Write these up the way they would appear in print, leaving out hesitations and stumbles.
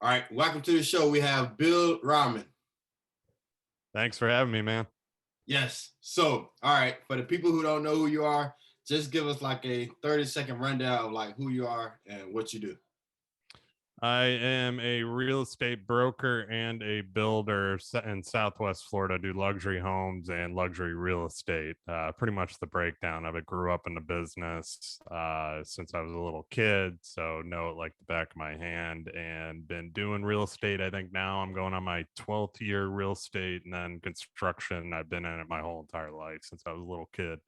All right, welcome to the show. We have Bill Reiman. Thanks for having me, man. Yes. So, all right, for the people who don't know who you are, just give us like a 30-second rundown of like who you are and what you do. I am a real estate broker and a builder in Southwest Florida. I do luxury homes and luxury real estate. Pretty much the breakdown of it. Grew up in the business since I was a little kid, so know it like the back of my hand. And been doing real estate. I think now I'm going on my 12th year real estate, and then construction. I've been in it my whole entire life since I was a little kid.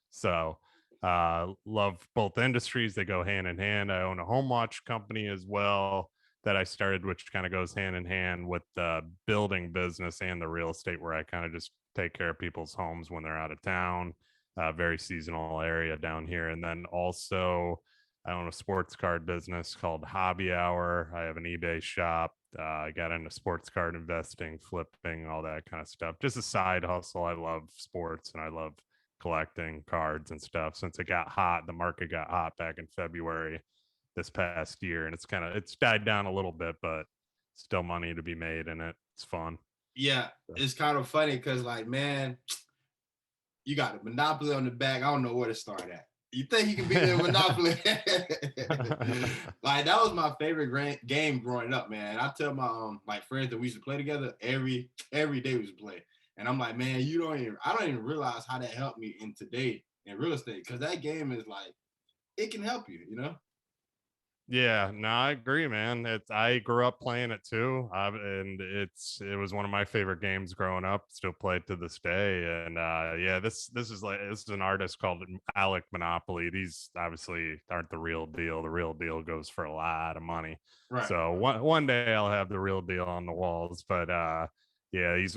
So love both industries. They go hand in hand. I own a home watch company as well that I started, which kind of goes hand in hand with the building business and the real estate, where I kind of just take care of people's homes when they're out of town. Very seasonal area down here. And then also I own a sports card business called Hobby Hour. I have an eBay shop. I got into sports card investing, flipping, all that kind of stuff. Just a side hustle. I love sports and I love collecting cards and stuff. Since it got hot, the market got hot back in February this past year, and it's died down a little bit, but still money to be made in it. It's fun. Yeah, it's kind of funny because like, man, you got the Monopoly on the back. I don't know where to start at. You think you can beat me in Monopoly? Like that was my favorite game growing up, man. I tell my friends that we used to play together every day we used to play, and I'm like, man, I don't even realize how that helped me in today in real estate because that game is like it can help you, you know. Yeah, no, I agree, man. I grew up playing it too, and it was one of my favorite games growing up. Still play it to this day, and yeah, this is an artist called Alec Monopoly. These obviously aren't the real deal. The real deal goes for a lot of money. Right. So one day I'll have the real deal on the walls, but yeah, he's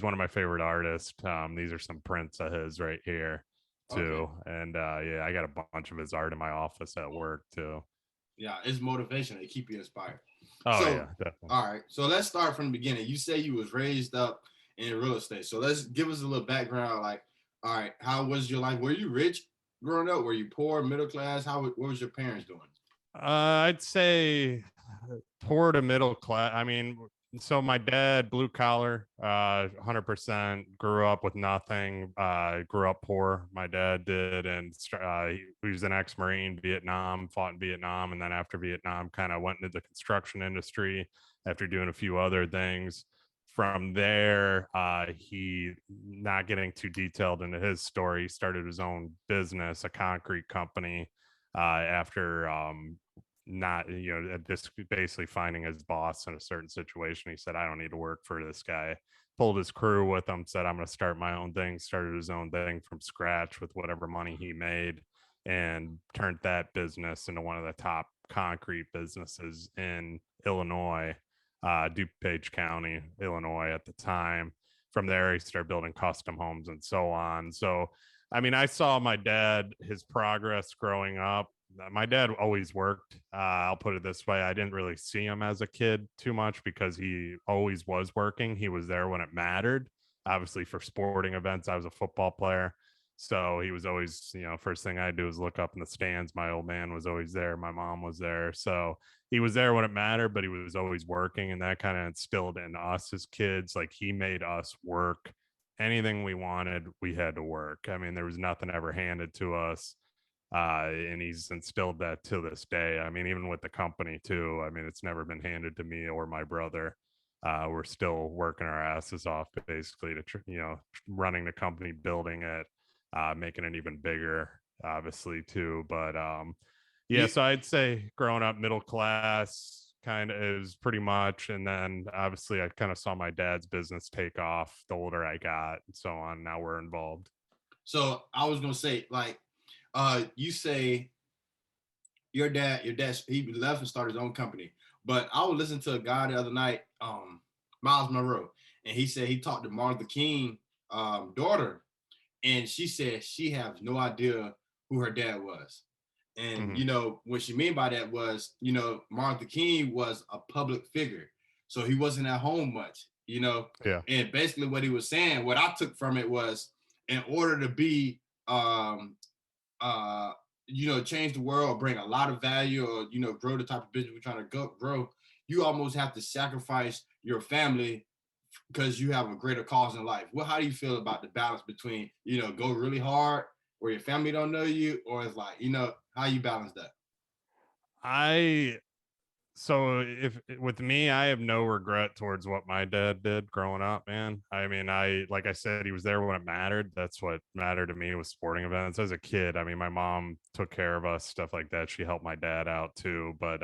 one of my favorite artists. These are some prints of his right here Okay. too, and yeah, I got a bunch of his art in my office at work too. Yeah, it's motivation. They keep you inspired. Oh So, yeah, definitely. all right. So let's start from the beginning. You say you was raised up in real estate. So let's give us a little background. Like, all right, how was your life? Were you rich growing up? Were you poor, middle class? What was your parents doing? I'd say poor to middle class. I mean, so my dad, blue collar, 100%, grew up with nothing. Grew up poor. My dad did, and he was an ex-Marine, Vietnam, fought in Vietnam, and then after Vietnam, kind of went into the construction industry after doing a few other things. From there, he, not getting too detailed into his story, started his own business, a concrete company. After not, just basically finding his boss in a certain situation. He said, I don't need to work for this guy. Pulled his crew with him, said, I'm going to start my own thing, started his own thing from scratch with whatever money he made, and turned that business into one of the top concrete businesses in Illinois, DuPage County, Illinois at the time. From there, he started building custom homes and so on. So, I mean, I saw my dad, his progress growing up. My dad always worked. I'll put it this way. I didn't really see him as a kid too much because he always was working. He was there when it mattered. Obviously, for sporting events, I was a football player. So he was always, first thing I do is look up in the stands. My old man was always there. My mom was there. So he was there when it mattered, but he was always working. And that kind of instilled in us as kids. Like he made us work. Anything we wanted, we had to work. I mean, there was nothing ever handed to us. And he's instilled that to this day. I mean, even with the company too. I mean, it's never been handed to me or my brother. We're still working our asses off basically to, running the company, building it, making it even bigger, obviously too. But yeah, You, so I'd say growing up middle class kind of is pretty much. And then obviously I kind of saw my dad's business take off the older I got and so on. Now we're involved. so I was gonna say, like, you say your dad, he left and started his own company. But I was listening to a guy the other night, Miles Monroe, and he said he talked to Martin Luther King daughter, and she said she has no idea who her dad was. And Mm-hmm. what she mean by that was, Martin Luther King was a public figure, so he wasn't at home much. Yeah. And basically what he was saying, what I took from it was, in order to be change the world, bring a lot of value, or grow the type of business we're trying to grow, you almost have to sacrifice your family because you have a greater cause in life. How do you feel about the balance between, go really hard where your family don't know you, or it's like, how you balance that? I So if with me, I have no regret towards what my dad did growing up, man. I mean, like I said, he was there when it mattered. That's what mattered to me, was sporting events. As a kid, I mean, my mom took care of us, stuff like that. She helped my dad out too, but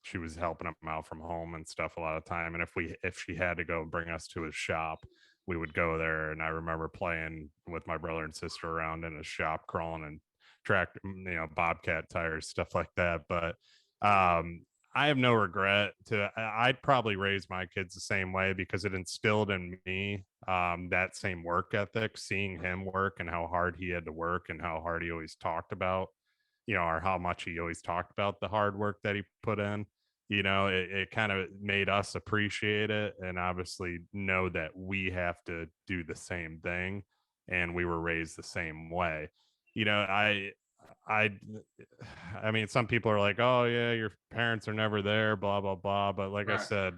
she was helping him out from home and stuff a lot of time. And if she had to go bring us to his shop, we would go there. And I remember playing with my brother and sister around in his shop, crawling and track, bobcat tires, stuff like that. But I have no regret I'd probably raise my kids the same way, because it instilled in me that same work ethic, seeing him work and how hard he had to work and how hard he always talked about, or how much he always talked about the hard work that he put in. It kind of made us appreciate it, and obviously know that we have to do the same thing, and we were raised the same way. You know, I I mean, some people are like, "Oh yeah, your parents are never there, blah blah blah." But like I Right. said,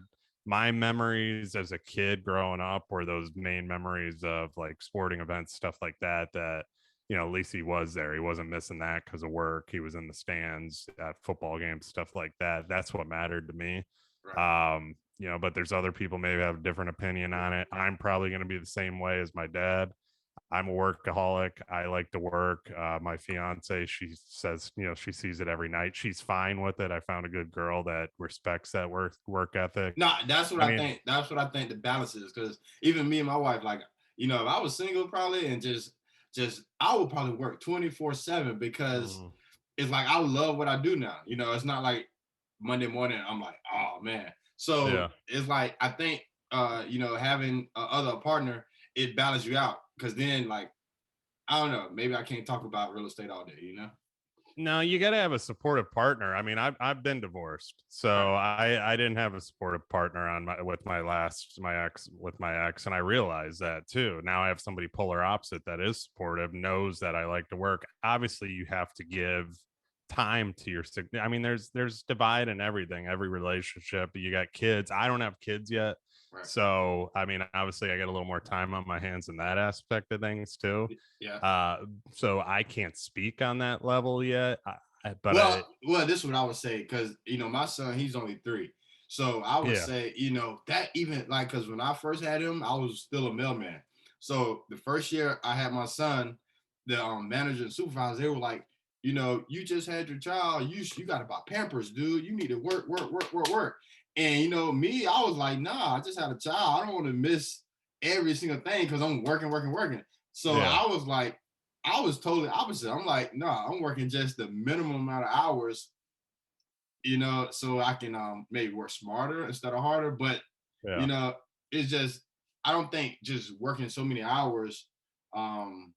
my memories as a kid growing up were those main memories of like sporting events, stuff like that. At least he was there. He wasn't missing that because of work. He was in the stands at football games, stuff like that. That's what mattered to me. Right. But there's other people maybe have a different opinion on it. I'm probably going to be the same way as my dad. I'm a workaholic. I like to work. My fiance, she says, she sees it every night. She's fine with it. I found a good girl that respects that work ethic. No, that's what I I mean, think. That's what I think the balance is. Because even me and my wife, like, if I was single, probably, and just I would probably work 24/7, because mm, it's like I love what I do now. It's not like Monday morning I'm like, oh man. So yeah. it's like I think having other partner, it balances you out, because then, like, I don't know, maybe I can't talk about real estate all day. No, you got to have a supportive partner. I mean, I've been divorced, Right. so I didn't have a supportive partner on my ex, and I realized that too. Now I have somebody polar opposite that is supportive, knows that I like to work. Obviously, you have to give time to your. I mean, there's divide in everything, every relationship. You got kids. I don't have kids yet. Right. So, I mean, obviously, I got a little more time on my hands in that aspect of things too. Yeah. Uh, so I can't speak on that level yet. But Well, this is what I would say, because my son, he's only 3, so I would yeah, say, that, even like, because when I first had him, I was still a mailman. So the first year I had my son, the manager and supervisor, they were like, you just had your child, you got to buy Pampers, dude. You need to work, work, work, work, work. And me, I was like, nah, I just had a child. I don't want to miss every single thing because I'm working, working, working. So yeah, I was totally opposite. I'm like, no, I'm working just the minimum amount of hours, so I can maybe work smarter instead of harder. But you yeah. know, it's just, I don't think just working so many hours um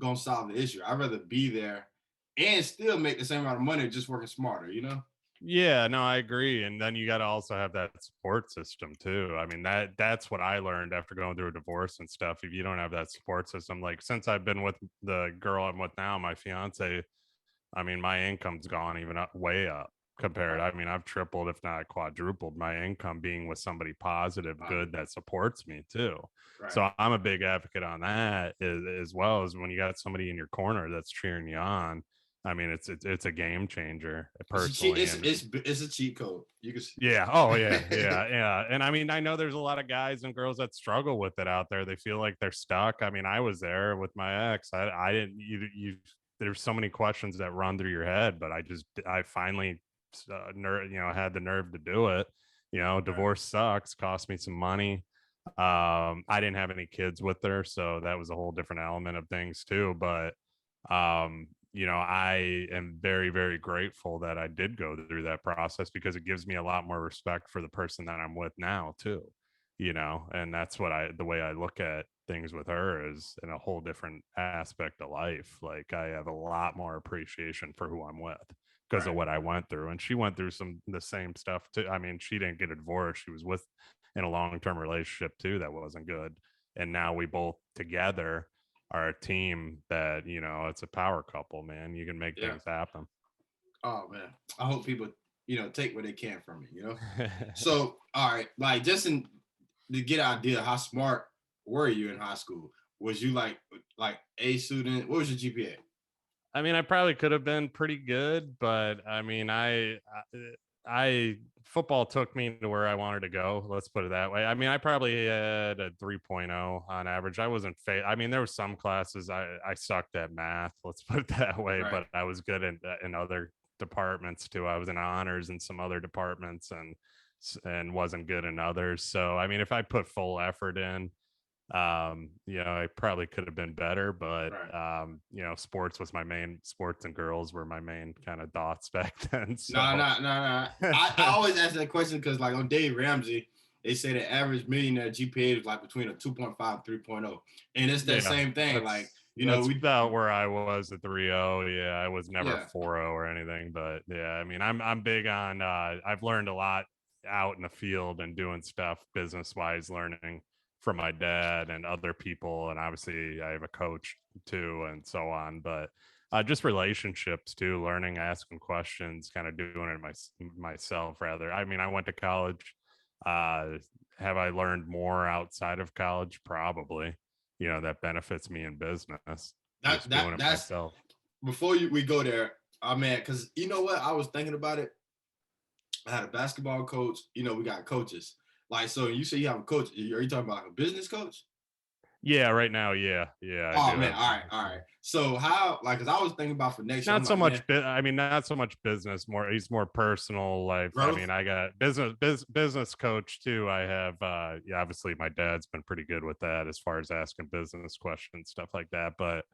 gonna solve the issue. I'd rather be there and still make the same amount of money just working smarter. Yeah, no, I agree. And then you got to also have that support system too. I mean, that's what I learned after going through a divorce and stuff. If you don't have that support system, like since I've been with the girl I'm with now, my fiance, I mean, my income's gone even up, way up compared. Right. I mean, I've tripled, if not quadrupled my income being with somebody positive, good, that supports me too. Right. So I'm a big advocate on that, as well as when you got somebody in your corner that's cheering you on. I mean, it's a game changer It's a cheat. personally. And It's a cheat code. You can. yeah, oh yeah, yeah, yeah. And I mean, I know there's a lot of guys and girls that struggle with it out there. They feel like they're stuck. I mean, I was there with my ex. I didn't, there's so many questions that run through your head, but I finally, had the nerve to do it. Right. Divorce sucks, cost me some money. I didn't have any kids with her, so that was a whole different element of things too. But I am very, very grateful that I did go through that process, because it gives me a lot more respect for the person that I'm with now too. And that's the way I look at things with her is in a whole different aspect of life. Like I have a lot more appreciation for who I'm with because of Right. what I went through. And she went through the same stuff too. I mean, she didn't get a divorce. She was with in a long-term relationship too that wasn't good. And now we both together are a team that, it's a power couple, man. You can make Yeah. things happen. Oh man, I hope people take what they can from me. So, all right, like just to get an idea, how smart were you in high school? Was you like A student? What was your GPA? I mean, I probably could have been pretty good, but I mean, I football took me to where I wanted to go. Let's put it that way. I mean, I probably had a 3.0 on average. I wasn't I mean, there were some classes I sucked at math. Let's put it that way, Right. but I was good in other departments too. I was in honors in some other departments and wasn't good in others. So, I mean, if I put full effort in, I probably could have been better, but Right. sports and girls were my main kind of thoughts back then. No, So no, no, no. I always ask that question because, like, on Dave Ramsey, they say the average millionaire GPA is like between a 2.5 and 3.0. And it's that yeah, same thing. Like, that's we, about where I was at 3.0. Yeah, I was never yeah. 4.0 or anything, but yeah, I mean, I'm big on I've learned a lot out in the field and doing stuff business wise, learning from my dad and other people, and obviously I have a coach too, and so on. But just relationships too, learning, asking questions, kind of doing it myself rather. I mean, I went to college. Uh, have I learned more outside of college? Probably. That benefits me in business, That just doing it that's myself. before we go there. I mean, because you know what, I was thinking about it. I had a basketball coach. We got coaches. Like, so you say you have a coach. Are you talking about like a business coach? Yeah, right now, yeah, I Oh do man, have. all right, all right. So how, like, because I was thinking about for next year, I'm Not so like, man, much I mean, not so much business, more he's more personal life. I growth. mean, I got business coach too. I have yeah, obviously my dad's been pretty good with that as far as asking business questions, stuff like that. But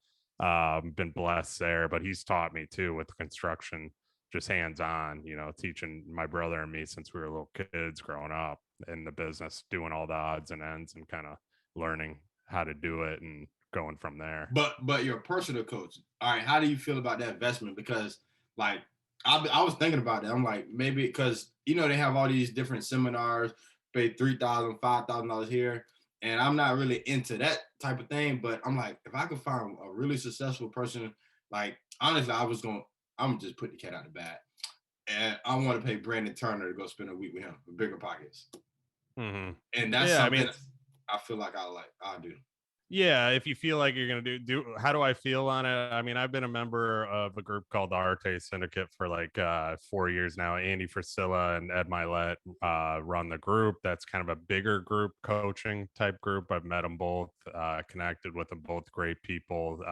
been blessed there. But he's taught me too with construction, just hands on, teaching my brother and me since we were little kids growing up in the business, doing all the odds and ends and kind of learning how to do it and going from there. But your personal coach. All right, how do you feel about that investment? Because like I was thinking about that. I'm like, maybe because they have all these different seminars, pay $3,000, $5,000 here, and I'm not really into that type of thing. But I'm like, if I could find a really successful person, like honestly, I'm just put the cat out of the bag, and I want to pay Brandon Turner to go spend a week with him with bigger pockets, Hmm. and that's Yeah, I something mean, I feel like I'll do. yeah, if you feel like you're gonna how do I feel on it? I mean, I've been a member of a group called the Arte Syndicate for like 4 years now. Andy Frisilla and Ed Milet run the group. That's kind of a bigger group, coaching type group. I've met them both, connected with them both, great people,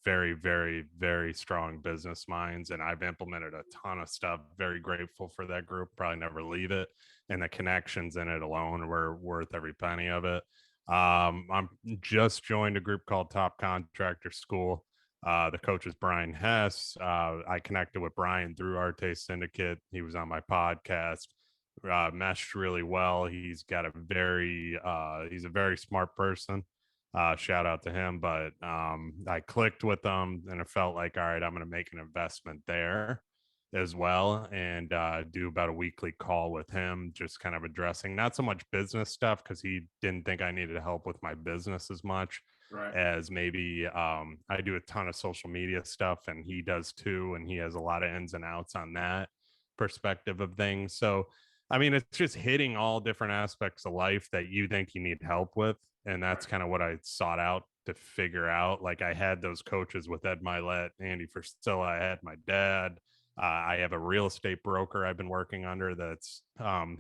very, very, very strong business minds, and I've implemented a ton of stuff. Very grateful for that group. Probably never leave it, and the connections in it alone were worth every penny of it. I'm just joined a group called Top Contractor School. The coach is Brian Hess. I connected with Brian through Arte Syndicate. He was on my podcast. Meshed really well. He's a very smart person. Shout out to him. But I clicked with him, and it felt like, all right, I'm going to make an investment there as well, and do about a weekly call with him, just kind of addressing not so much business stuff because he didn't think I needed help with my business as much Right. as maybe I do a ton of social media stuff and he does too, and he has a lot of ins and outs on that perspective of things. So I mean, it's just hitting all different aspects of life that you think you need help with, and that's Right. kind of what I sought out to figure out. Like, I had those coaches with Ed Milet, Andy Frisilla, I had my dad. I have a real estate broker I've been working under that's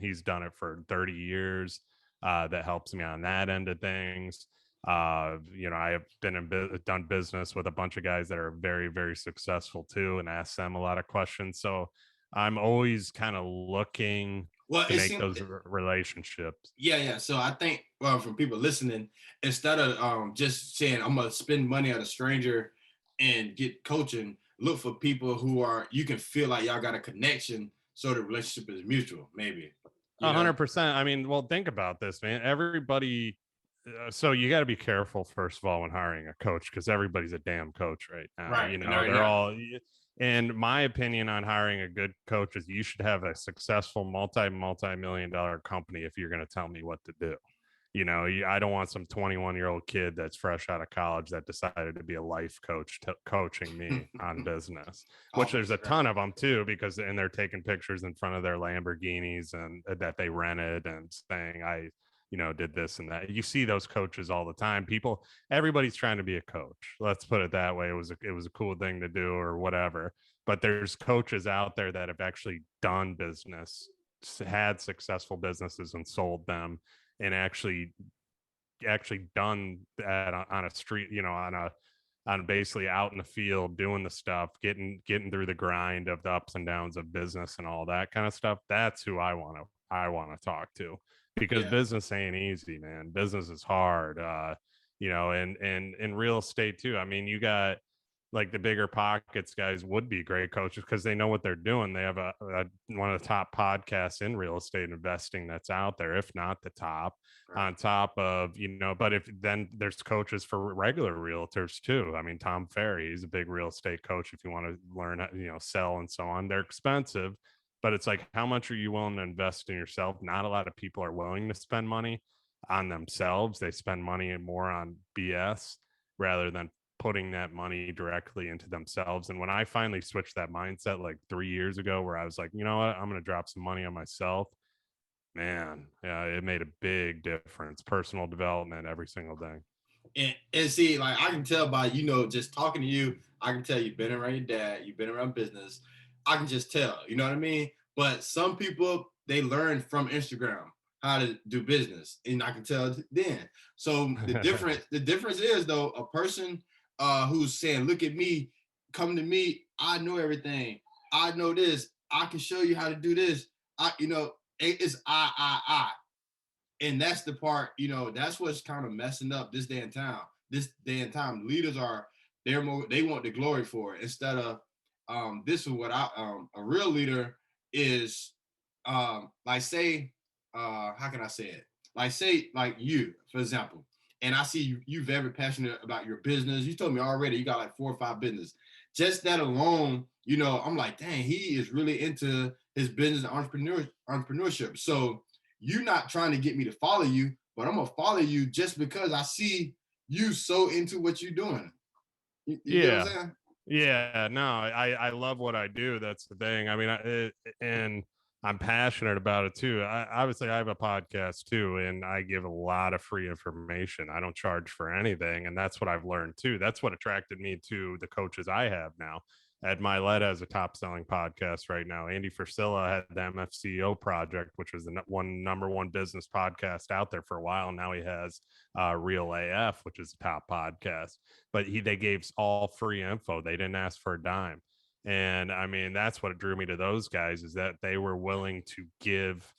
he's done it for 30 years. That helps me on that end of things. I have done business with a bunch of guys that are very, very successful too, and ask them a lot of questions. So I'm always kind of looking Well, to it make seems. those relationships. Yeah, yeah. So I think, well, from people listening, instead of just saying I'm gonna spend money on a stranger and get coaching, look for people who are you can feel like y'all got a connection, so the relationship is mutual. Maybe, you know. 100%. I mean, well, think about this, man. Everybody. So you got to be careful, first of all, when hiring a coach, because everybody's a damn coach right now. Right. No, They're yeah. all. And my opinion on hiring a good coach is you should have a successful multi-million dollar company if you're going to tell me what to do. I don't want some 21-year-old kid that's fresh out of college that decided to be a life coach coaching me on business, Oh, which for there's a sure. ton of them too, and they're taking pictures in front of their Lamborghinis and that they rented and saying, I, did this and that. You see those coaches all the time. Everybody's trying to be a coach. Let's put it that way. It was a cool thing to do or whatever. But there's coaches out there that have actually done business, had successful businesses and sold them, and actually done that on a street, on basically out in the field doing the stuff, getting through the grind of the ups and downs of business and all that kind of stuff. That's who I want to talk to, because Yeah. business ain't easy, man. Business is hard. And in real estate too. I mean, you got like the bigger pockets guys would be great coaches because they know what they're doing. They have one of the top podcasts in real estate investing that's out there, if not the top. Right. On top of, but if then there's coaches for regular realtors too. I mean, Tom Ferry, he's a big real estate coach. If you want to learn, sell and so on, they're expensive, but it's like, how much are you willing to invest in yourself? Not a lot of people are willing to spend money on themselves. They spend money more on BS rather than putting that money directly into themselves. And when I finally switched that mindset like 3 years ago, where I was like, you know what, I'm going to drop some money on myself, man, yeah, it made a big difference. Personal development every single day. And see, like I can tell by, just talking to you, I can tell you've been around your dad, you've been around business. I can just tell, you know what I mean? But some people, they learn from Instagram how to do business. And I can tell then. So the difference is though, a person who's saying, look at me, come to me, I know everything. I know this. I can show you how to do this. It's I. And that's the part, that's what's kind of messing up this day and time. This day and time, leaders they want the glory for it instead of this is what a real leader is, like say, how can I say it? Like say like you, for example, and I see you very passionate about your business. You told me already you got like 4 or 5 business. Just that alone, I'm like, dang, he is really into his business and entrepreneurship. So you're not trying to get me to follow you, but I'm gonna follow you just because I see you so into what you're doing. You get what I'm Yeah. saying? Yeah, no, I love what I do. That's the thing. I mean, and I'm passionate about it too. Obviously, I have a podcast too, and I give a lot of free information. I don't charge for anything, and that's what I've learned too. That's what attracted me to the coaches I have now. Ed Milet has a top-selling podcast right now. Andy Frisella had the MFCEO Project, which was the number one business podcast out there for a while. Now he has Real AF, which is a top podcast. But they gave all free info. They didn't ask for a dime. And I mean, that's what drew me to those guys, is that they were willing to give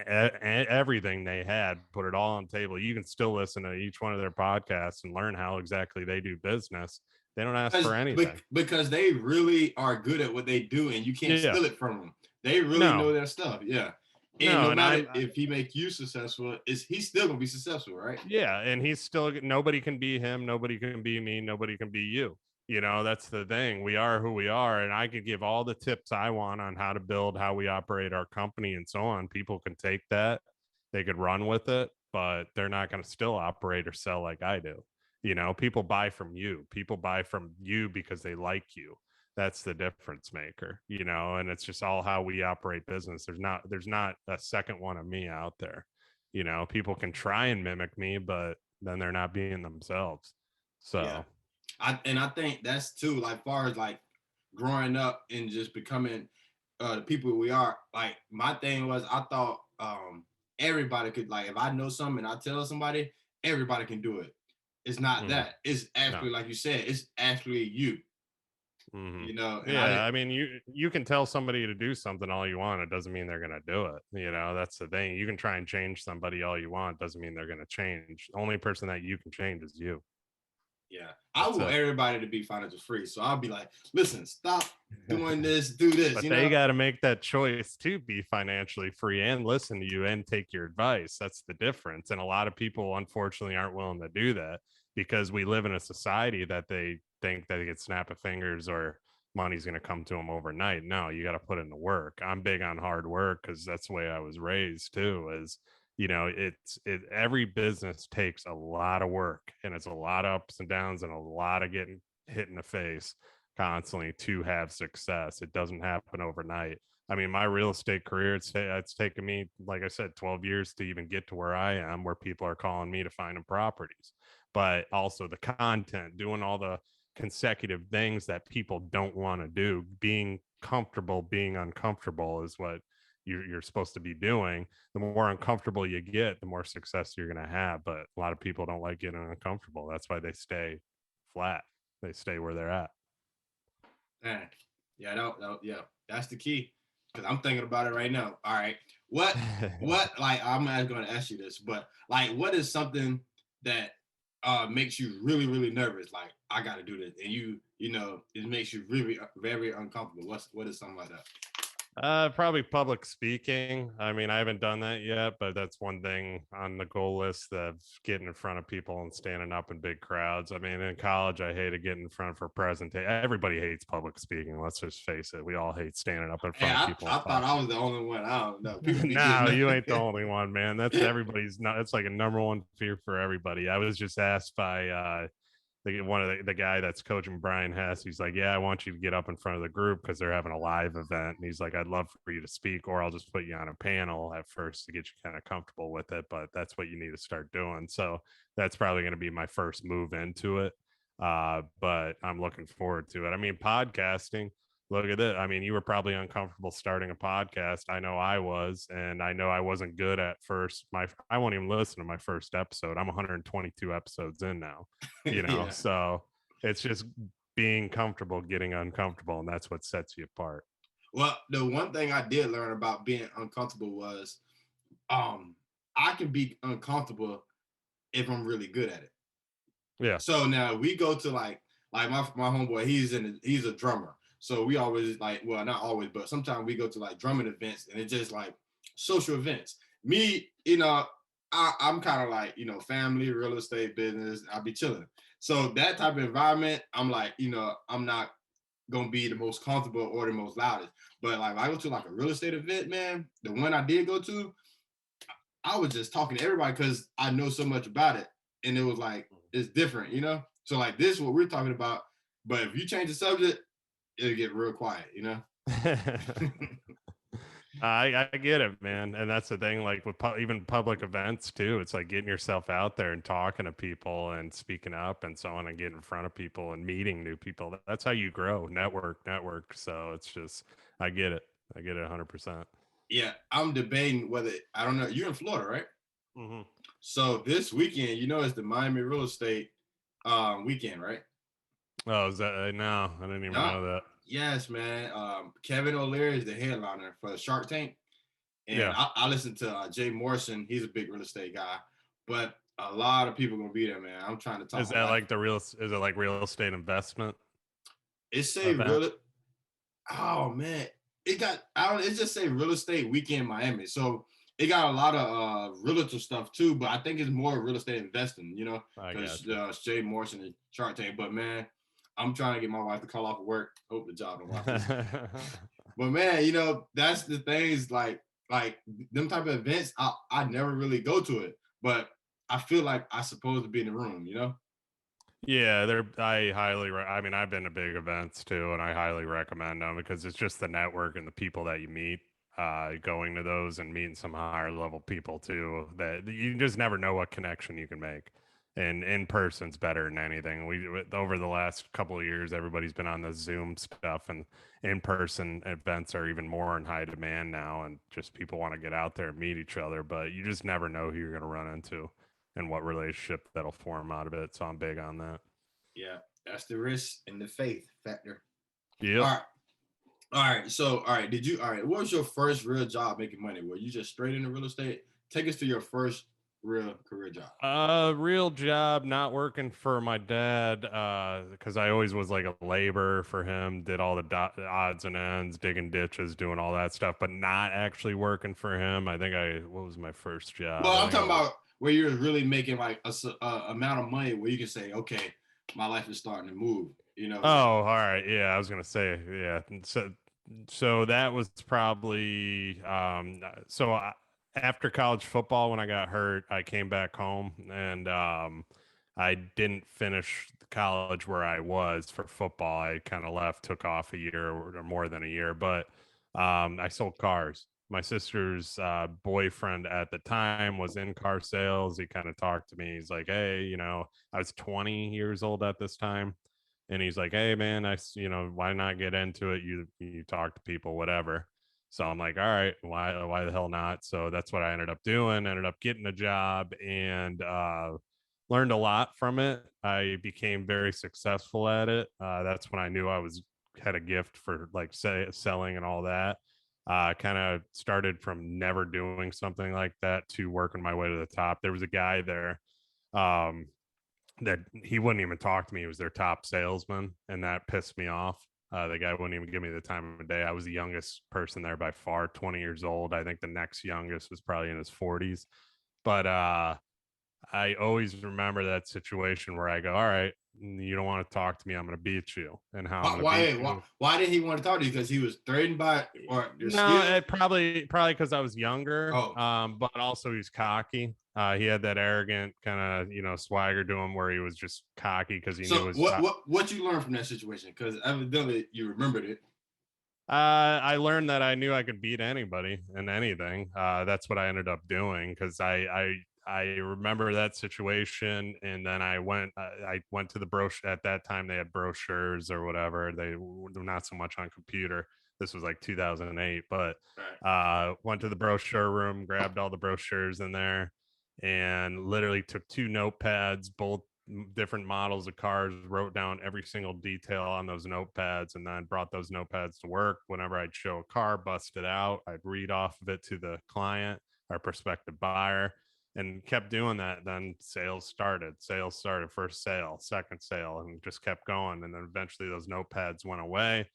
everything they had, put it all on the table. You can still listen to each one of their podcasts and learn how exactly they do business. They don't ask for anything. Because they really are good at what they do, and you can't Yeah. steal it from them. They really know No. their stuff. Yeah. And No. no And matter if he make you successful, he's still gonna be successful, right? yeah, and he's still, nobody can be him, nobody can be me, nobody can be you. That's the thing. We are who we are, and I could give all the tips I want on how to build, how we operate our company and so on. People can take that, they could run with it, but they're not going to still operate or sell like I do. People buy from you, people buy from you because they like you. That's the difference maker. And it's just all how we operate business. There's not a second one of me out there. People can try and mimic me, but then they're not being themselves. Yeah. So I think that's too, like far as like growing up and just becoming the people we are. Like my thing was, I thought everybody could, like, if I know something and I tell somebody, everybody can do it. It's not mm, that. It's no. actually, like you said, it's actually you. Hmm. And I Yeah, didn't. I mean, you can tell somebody to do something all you want. It doesn't mean they're gonna do it. That's the thing. You can try and change somebody all you want. Doesn't mean they're gonna change. The only person that you can change is you. Yeah, I That's want it. everybody to be financial free. So I'll be like, listen, stop doing this, do this. But they got to make that choice to be financially free and listen to you and take your advice. That's the difference. And a lot of people, unfortunately, aren't willing to do that because we live in a society that they think that they can snap of fingers or money's going to come to them overnight. No, you got to put in the work. I'm big on hard work because that's the way I was raised too. Is every business takes a lot of work, and it's a lot of ups and downs and a lot of getting hit in the face constantly to have success. It doesn't happen overnight. I mean, my real estate career, it's taken me, like I said, 12 years to even get to where I am, where people are calling me to find them properties. But also the content, doing all the consecutive things that people don't want to do, being comfortable, being uncomfortable is what you're supposed to be doing. The more uncomfortable you get, the more success you're going to have. But a lot of people don't like getting uncomfortable. That's why they stay flat. They stay where they're at. Man, yeah, yeah, that's the key. Because I'm thinking about it right now. All right, what? Like, I'm not going to ask you this, but like, what is something that makes you really, really nervous? Like, I got to do this, and it makes you really very uncomfortable. What is something like that? Probably public speaking. I mean, I haven't done that yet, but that's one thing on the goal list, of getting in front of people and standing up in big crowds. I mean, in college, I hated getting in front for presentation. Everybody hates public speaking. Let's just face it. We all hate standing up in Hey, front of people I and thought I talking. was the only one. I don't know. People be No, getting you ain't the only one, man. That's everybody's. Not. It's like a number one fear for everybody. I was just asked by one of the guy that's coaching Brian Hess. He's like, yeah, I want you to get up in front of the group because they're having a live event. And he's like, I'd love for you to speak, or I'll just put you on a panel at first to get you kind of comfortable with it. But that's what you need to start doing. So that's probably going to be my first move into it. But I'm looking forward to it. I mean, podcasting. Look at it. I mean, you were probably uncomfortable starting a podcast. I know I was, and I know I wasn't good at first. I won't even listen to my first episode. I'm 122 episodes in now, yeah. so it's just being comfortable getting uncomfortable, and that's what sets you apart. Well, the one thing I did learn about being uncomfortable was um I can be uncomfortable if I'm really good at it. Yeah. So now we go to like my homeboy, he's a drummer. So we always like, well, not always, but sometimes we go to like drumming events, and it's just like social events. Me, I'm kind of like, family, real estate, business, I'll be chilling. So that type of environment, I'm like, I'm not gonna be the most comfortable or the most loudest. But like, if I go to like a real estate event, man, the one I did go to, I was just talking to everybody because I know so much about it. And it was like, it's different. So like, this is what we're talking about. But if you change the subject, it'll get real quiet. I get it, man. And that's the thing, like with even public events too. It's like getting yourself out there and talking to people and speaking up and so on, and getting in front of people and meeting new people. That's how you grow. Network. So it's just, I get it. I get it 100%. Yeah, I'm debating whether, I don't know, you're in Florida, right? Mm-hmm. So this weekend, it's the Miami real estate weekend, right? Oh, is that no? I didn't even Yeah. know that. Yes, man. Kevin O'Leary is the headliner for Shark Tank. And Yeah. I listen to Jay Morrison. He's a big real estate guy, but a lot of people gonna be there, man. I'm trying to talk Is a that lot. like is it like real estate investment It say event? real. Oh man, it just say real estate weekend Miami. So it got a lot of realtor stuff too, but I think it's more real estate investing, I because got you. Jay Morrison and Shark Tank. But man, I'm trying to get my wife to call off of work. Hope the job don't watch this. But man, that's the things like them type of events. I never really go to it, but I feel like I supposed to be in the room. Yeah, I mean, I've been to big events too, and I highly recommend them because it's just the network and the people that you meet, going to those and meeting some higher level people too, that you just never know what connection you can make. And in person's better than anything. Over the last couple of years, everybody's been on the Zoom stuff, and in person events are even more in high demand now, and just people want to get out there and meet each other, but you just never know who you're going to run into and what relationship that'll form out of it. So I'm big on that. Yeah, that's the risk and the faith factor. All Yep. right. All right. So, all right. All right. What was your first real job making money? Were you just straight into real estate? Take us to your first real career job. Real job, not working for my dad, because I always was like a laborer for him, did all the odds and ends, digging ditches, doing all that stuff, but not actually working for him. What was my first job? Well, I I'm think I talking was, about where you're really making like a amount of money where you can say, okay, my life is starting to move. oh, Like, all right. Yeah, I was gonna say, yeah. So that was probably, after college football, when I got hurt, I came back home, and I didn't finish the college where I was for football. I kind of left, took off a year or more than a year, but I sold cars. My sister's boyfriend at the time was in car sales. He kind of talked to me. He's like, "Hey, I was 20 years old at this time." And he's like, "Hey man, why not get into it? You talk to people, whatever." So I'm like, "All right, why the hell not?" So that's what I ended up doing. Ended up getting a job, and learned a lot from it. I became very successful at it. That's when I knew I was had a gift for like selling and all that. Kind of started from never doing something like that to working my way to the top. There was a guy there, um, that he wouldn't even talk to me. He was their top salesman, and that pissed me off. The guy wouldn't even give me the time of day. I was the youngest person there by far, 20 years old. I think the next youngest was probably in his 40s. But I always remember that situation where I go, "All right, you don't want to talk to me. I'm going to beat you." And how I'm Why, going to beat why, why, you. why did he want to talk to you? Because he was threatened by or your No, skills? it probably because I was younger, Oh, but also he's cocky. He had that arrogant kind of swagger to him where he was just cocky because he knew so his. what you learned from that situation? Because evidently you remembered it. I learned that I knew I could beat anybody and anything. That's what I ended up doing because I remember that situation, and then I went to the brochure. At that time, they had brochures or whatever. They were not so much on computer. This was like 2008, but Right. went to the brochure room, grabbed all the brochures in there, and literally took two notepads, both different models of cars, wrote down every single detail on those notepads, and then brought those notepads to work. Whenever I'd show a car, bust it out, I'd read off of it to the client or prospective buyer, and kept doing that. Then sales started, first sale, second sale, and just kept going. And then eventually those notepads went away.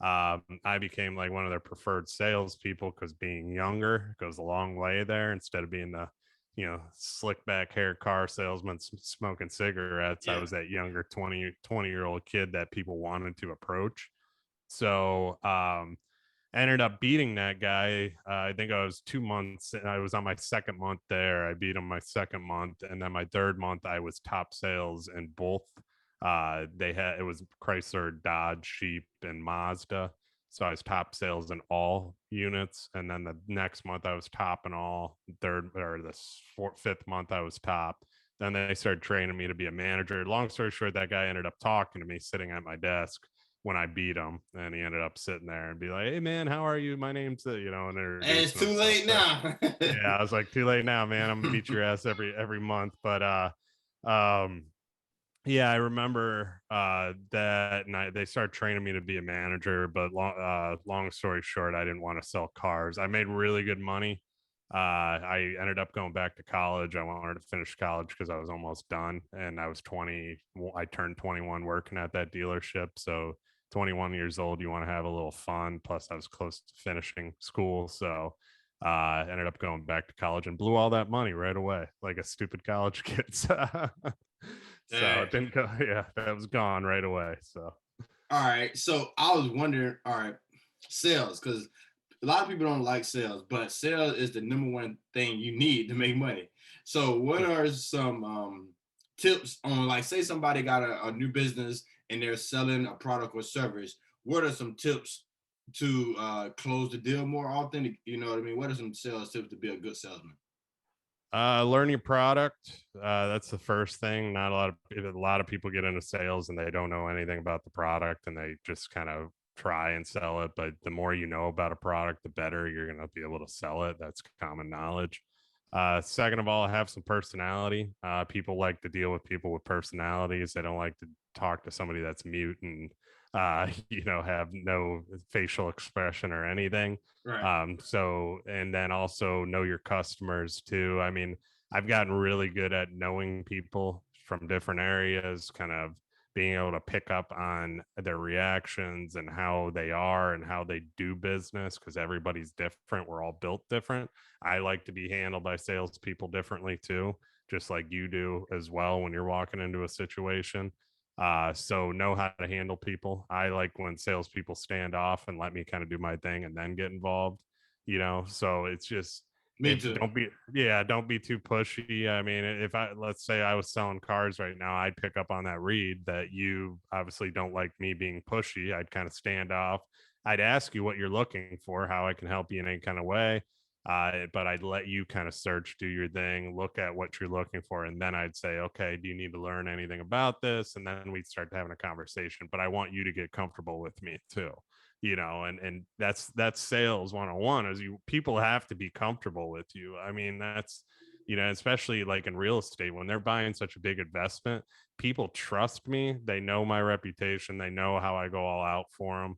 I became like one of their preferred salespeople because being younger goes a long way there. Instead of being the slick back hair car salesman smoking cigarettes, I Yeah. was that younger 20-year-old kid that people wanted to approach. So I ended up beating that guy. I think I was 2 months, and I was on my second month there. I beat him my second month, and then my third month, I was top sales in both. They had it was Chrysler, Dodge, Jeep, and Mazda. So I was top sales in all units, and then the next month I was top in all. Third or the fifth month I was top. Then they started training me to be a manager. Long story short, that guy ended up talking to me sitting at my desk when I beat him, and he ended up sitting there and be like, "Hey man, how are you? My name's and And it's introducing too himself." late So now. yeah, I was like, "Too late now, man. I'm gonna beat your ass every month." But um, yeah, I remember that night they started training me to be a manager. But long story short, I didn't want to sell cars. I made really good money. I ended up going back to college. I wanted to finish college because I was almost done, and I was 20. I turned 21 working at that dealership. So 21 years old, you want to have a little fun. Plus, I was close to finishing school, so ended up going back to college and blew all that money right away, like a stupid college kid. So Dang. it didn't go. Yeah, that was gone right away. So All right. So I was wondering, all right, sales, because a lot of people don't like sales, but sales is the number one thing you need to make money. So what yeah. are some tips on, like, say somebody got a new business and they're selling a product or service? What are some tips to close the deal more often? You know what I mean? What are some sales tips to be a good salesman? Learn your product. That's the first thing. Not a lot of people get into sales and they don't know anything about the product, and they just kind of try and sell it. But the more you know about a product, the better you're going to be able to sell it. That's common knowledge. Second of all, have some personality. People like to deal with people with personalities. They don't like to talk to somebody that's mute and have no facial expression or anything. Right. So, and then also know your customers too. I mean, I've gotten really good at knowing people from different areas, kind of being able to pick up on their reactions and how they are and how they do business, because everybody's different. We're all built different. I like to be handled by salespeople differently too, just like you do as well when you're walking into a situation. So know how to handle people. I like when salespeople stand off and let me kind of do my thing and then get involved. So it's just Me too. Don't be too pushy. I mean, if I, let's say I was selling cars right now, I'd pick up on that read that you obviously don't like me being pushy. I'd kind of stand off. I'd ask you what you're looking for, how I can help you in any kind of way. But I'd let you kind of search, do your thing, look at what you're looking for, and then I'd say, okay, do you need to learn anything about this? And then we'd start having a conversation. But I want you to get comfortable with me too, and that's sales 101. Is you people have to be comfortable with you. I mean, that's, especially like in real estate, when they're buying such a big investment, people trust me. They know my reputation, they know how I go all out for them.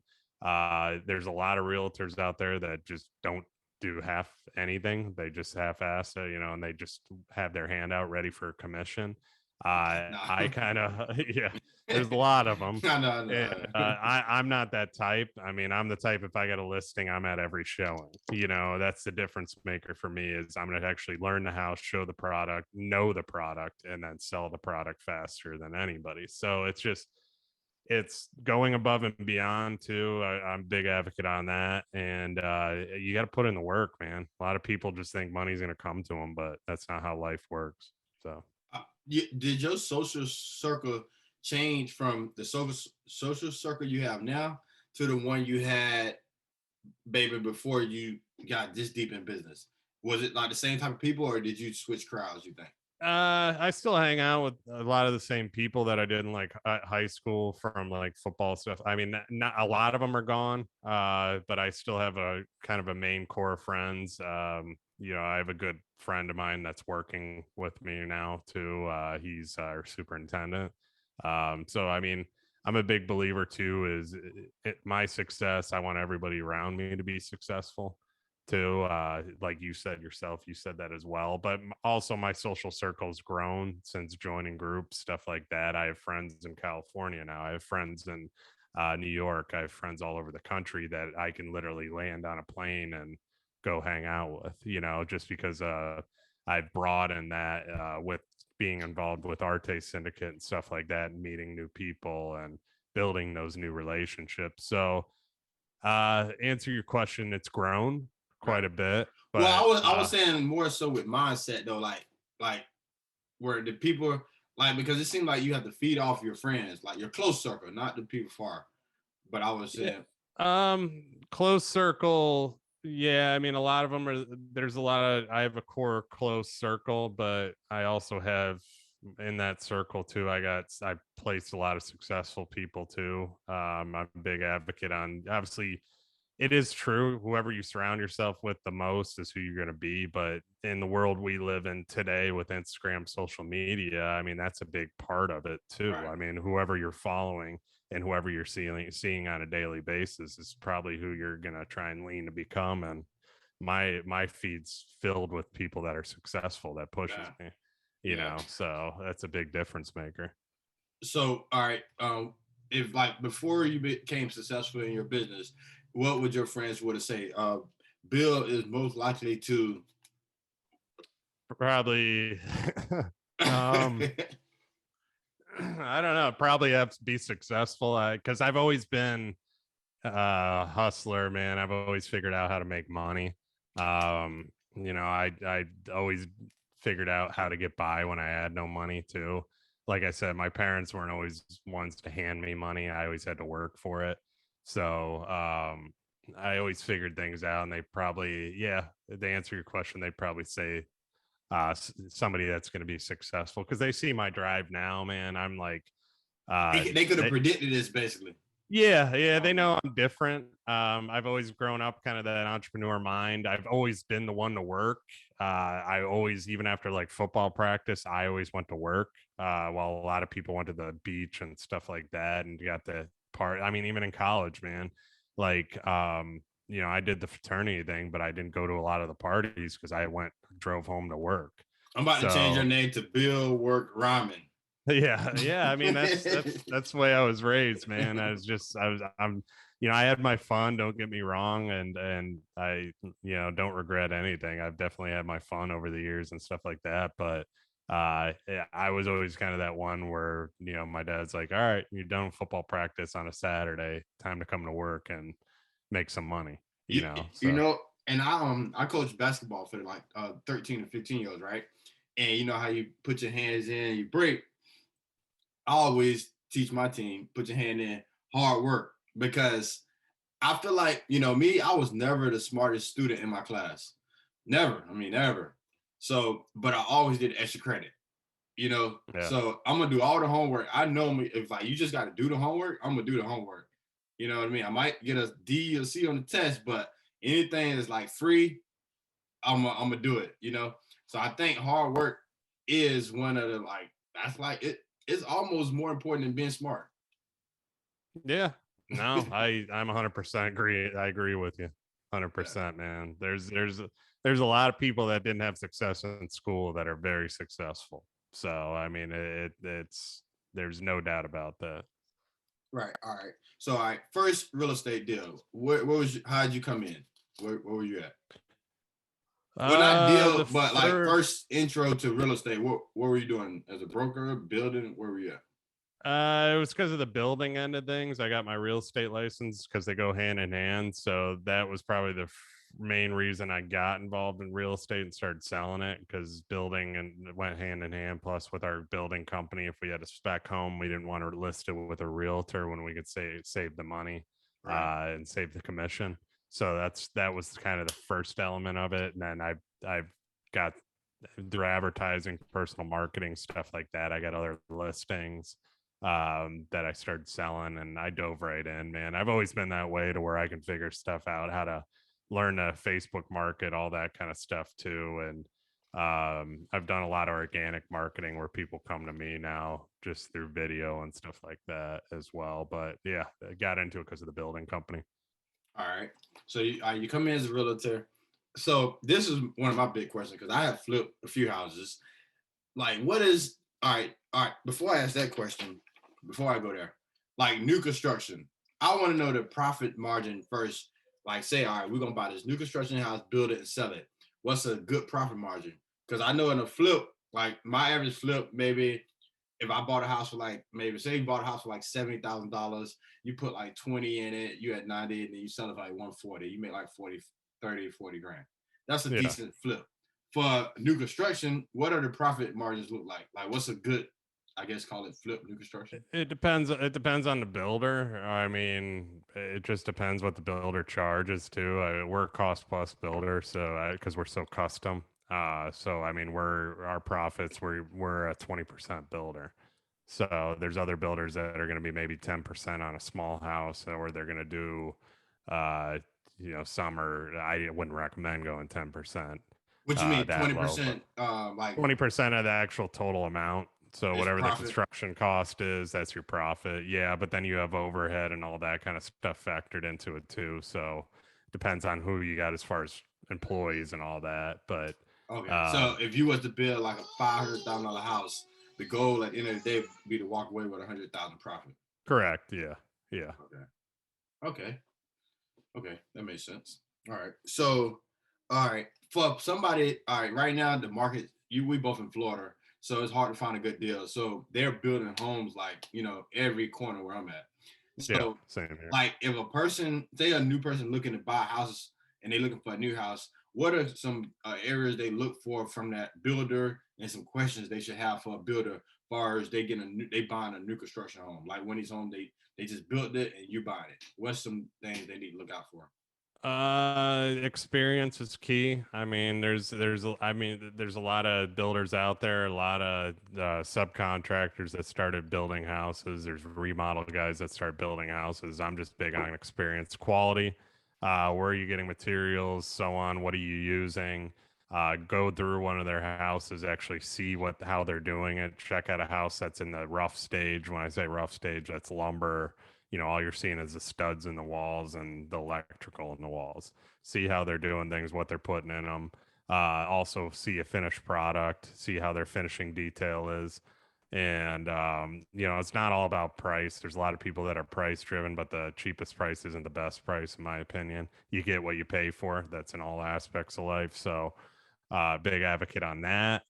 There's a lot of realtors out there that just don't do half anything. They just half-ass it, and they just have their hand out ready for commission. I kind of yeah, there's a lot of them. And I'm not that type. I mean, I'm the type, if I get a listing, I'm at every showing. That's the difference maker for me, is I'm going to actually learn the house, show the product, know the product, and then sell the product faster than anybody. So it's going above and beyond too. I'm a big advocate on that. And you got to put in the work, man. A lot of people just think money's going to come to them, but that's not how life works. So did your social circle change from the social circle you have now to the one you had, baby, before you got this deep in business? Was it like the same type of people, or did you switch crowds, you think? I still hang out with a lot of the same people that I did in like high school from like football stuff. I mean, not a lot of them are gone, but I still have a kind of a main core of friends. I have a good friend of mine that's working with me now too. He's our superintendent. So I mean, I'm a big believer too. Is my success? I want everybody around me to be successful too. Like you said yourself, you said that as well. But also, my social circle's grown since joining groups, stuff like that. I have friends in California now. I have friends in New York. I have friends all over the country that I can literally land on a plane and go hang out with. Just because I've broadened that with being involved with Arte Syndicate and stuff like that, and meeting new people and building those new relationships. So, answer your question, it's grown quite a bit. But well, I was saying more so with mindset though, like where the people, like, because it seemed like you have to feed off your friends, like your close circle, not the people far. But I was saying, close circle. Yeah, I mean, a lot of them are. There's a lot of. I have a core close circle, but I also have in that circle too. I placed a lot of successful people too. I'm a big advocate on, obviously, it is true. Whoever you surround yourself with the most is who you're going to be. But in the world we live in today with Instagram, social media, I mean, that's a big part of it too. right. I mean, whoever you're following and whoever you're seeing on a daily basis is probably who you're going to try and lean to become. And my feed's filled with people that are successful, that pushes me, so that's a big difference maker. So, all right, if like before you became successful in your business, what would your friends would have say? Bill is most likely to probably I don't know, probably have to be successful, because I've always been a hustler, man. I've always figured out how to make money. I always figured out how to get by when I had no money too. Like I said, my parents weren't always ones to hand me money. I always had to work for it. So I always figured things out, and they probably, yeah, to answer your question, they'd probably say somebody that's going to be successful, because they see my drive now, man. I'm like, they could have predicted this basically. Yeah, they know I'm different. I've always grown up kind of that entrepreneur mind. I've always been the one to work. I always, even after like football practice, I always went to work, while a lot of people went to the beach and stuff like that and got the part. I mean, even in college, man, like, I did the fraternity thing, but I didn't go to a lot of the parties because I drove home to work. I'm about to change your name to Bill Reiman. Yeah. I mean, that's the way I was raised, man. I had my fun. Don't get me wrong, and I, don't regret anything. I've definitely had my fun over the years and stuff like that. But I was always kind of that one where, my dad's like, "All right, you're done with football practice on a Saturday. Time to come to work and make some money." You know, And I coach basketball for like 13 to 15-year-olds, right? And you know how you put your hands in, you break. I always teach my team, put your hand in, hard work, because I feel like, me, I was never the smartest student in my class. Never. I mean, never. So, but I always did extra credit, Yeah. So I'm gonna do all the homework. I know if like you just gotta do the homework, I'm gonna do the homework. You know what I mean? I might get a D or C on the test, but anything that's like free, I'm gonna do it, So I think hard work is one of the like that's like it's almost more important than being smart. Yeah. No, I'm 100% agree. I agree with you. Yeah. 100%, man. There's a lot of people that didn't have success in school that are very successful. So, I mean, it's there's no doubt about that. Right. All right. So all right, first real estate deal. Where was how'd you come in? Where were you at? Well, not The deal, but like first first intro to real estate. What were you doing as a broker, building? Where were you at? It was because of the building end of things. I got my real estate license because they go hand in hand. So that was probably the main reason I got involved in real estate and started selling it, because building and it went hand in hand. Plus, with our building company, if we had a spec home, we didn't want to list it with a realtor when we could save the money Right. and save the commission. So that was kind of the first element of it. And then I've got through advertising, personal marketing, stuff like that. I got other listings that I started selling, and I dove right in, man. I've always been that way to where I can figure stuff out, how to learn to Facebook market, all that kind of stuff too. And I've done a lot of organic marketing where people come to me now just through video and stuff like that as well. But yeah, I got into it because of the building company. All right. So you come in as a realtor. So this is one of my big questions because I have flipped a few houses. Like, what is all right. Before I ask that question, before I go there, like new construction, I want to know the profit margin first. Like, say, all right, we're gonna buy this new construction house, build it, and sell it. What's a good profit margin? Because I know in a flip, like my average flip, maybe if I bought a house for like maybe say you bought a house for like $70,000, you put like 20 in it, you had 90, and then you sell it for like 140. You make like 40, 30, 40 grand. That's a Yeah. decent flip. For new construction, what are the profit margins look like? Like what's a good, I guess call it flip new construction? It depends. It depends on the builder. I mean, it just depends what the builder charges too. We're a cost plus builder, so because we're so custom. So I mean, our profits. We're a 20% builder. So there's other builders that are going to be maybe 10% on a small house, or they're going to do, uh, some are. I wouldn't recommend going 10% What you mean that low, but 20% like 20% of the actual total amount. So is whatever the profit? construction cost is, that's your profit. Yeah, but then you have overhead and all that kind of stuff factored into it too. So depends on who you got as far as employees and all that. But Okay. So um, if you was to build like a $500,000 house, the goal at the end of the day would be to walk away with 100,000 profit. correct. Yeah. Yeah. Okay. Okay. Okay, that makes sense. All right. So, all right, for somebody, all right, right now the market, we both in Florida, so it's hard to find a good deal. So they're building homes like, every corner where I'm at. Yeah. So, Same here. like if a person, say a new person looking to buy a house and they're looking for a new house, what are some areas they look for from that builder and some questions they should have for a builder as far as they buying a new construction home? Like when he's home, they just built it and you buying it. What's some things they need to look out for? Experience is key. I mean, there's a lot of builders out there, a lot of subcontractors that started building houses. There's remodel guys that start building houses. I'm just big on experience, quality. Where are you getting materials, so on? What are you using? Go through one of their houses, actually see how they're doing it. Check out a house that's in the rough stage. When I say rough stage, that's lumber. All you're seeing is the studs in the walls and the electrical in the walls. See how they're doing things, what they're putting in them. Also, see a finished product, see how their finishing detail is. And, it's not all about price. There's a lot of people that are price driven, but the cheapest price isn't the best price, in my opinion. You get what you pay for. That's in all aspects of life. So, big advocate on that.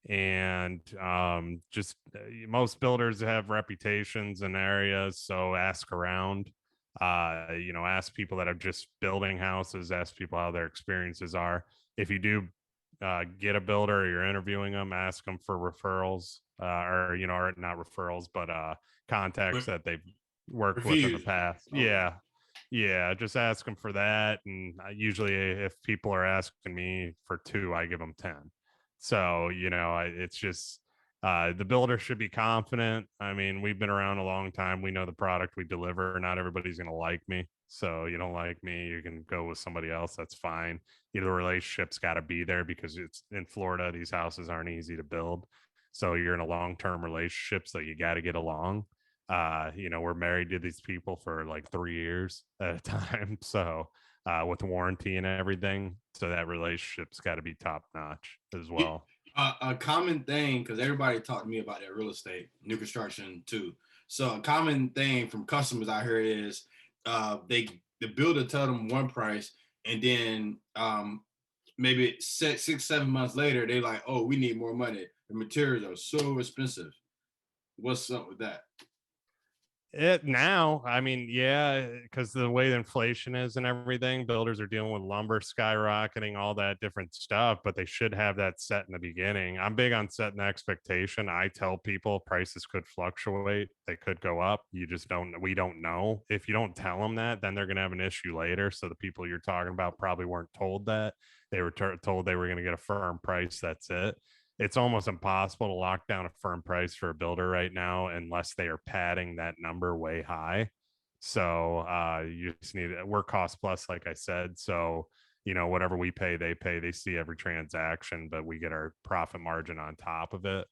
And just most builders have reputations in areas, so ask around. Ask people that are just building houses, ask people how their experiences are. If you do get a builder or you're interviewing them, ask them for referrals, or not referrals, but contacts Re- that they've worked with in the Reviews. past. Okay. Yeah, just ask them for that. And usually, if people are asking me for two, I give them 10. So, it's just the builder should be confident. I mean, we've been around a long time. We know the product we deliver. Not everybody's going to like me. So, you don't like me, you can go with somebody else. That's fine. The relationship's got to be there because it's in Florida. These houses aren't easy to build. So, you're in a long term relationship. So, you got to get along. We're married to these people for like 3 years at a time. So, with warranty and everything. So, that relationship's got to be top notch as well. A common thing, because everybody talked to me about that real estate, new construction too. So a common thing from customers I hear is the builder tell them one price, and then maybe 6, 7 months later they like, oh, we need more money. The materials are so expensive. What's up with that? It now, I mean, yeah, because the way the inflation is and everything, builders are dealing with lumber skyrocketing, all that different stuff, but they should have that set in the beginning. I'm big on setting the expectation. I tell people prices could fluctuate, they could go up. We don't know. If you don't tell them that, then they're going to have an issue later. So the people you're talking about probably weren't told that. They were told they were going to get a firm price. That's it. It's almost impossible to lock down a firm price for a builder right now unless they are padding that number way high. So you just need work cost plus, like I said. So, whatever we pay, they pay. They see every transaction, but we get our profit margin on top of it.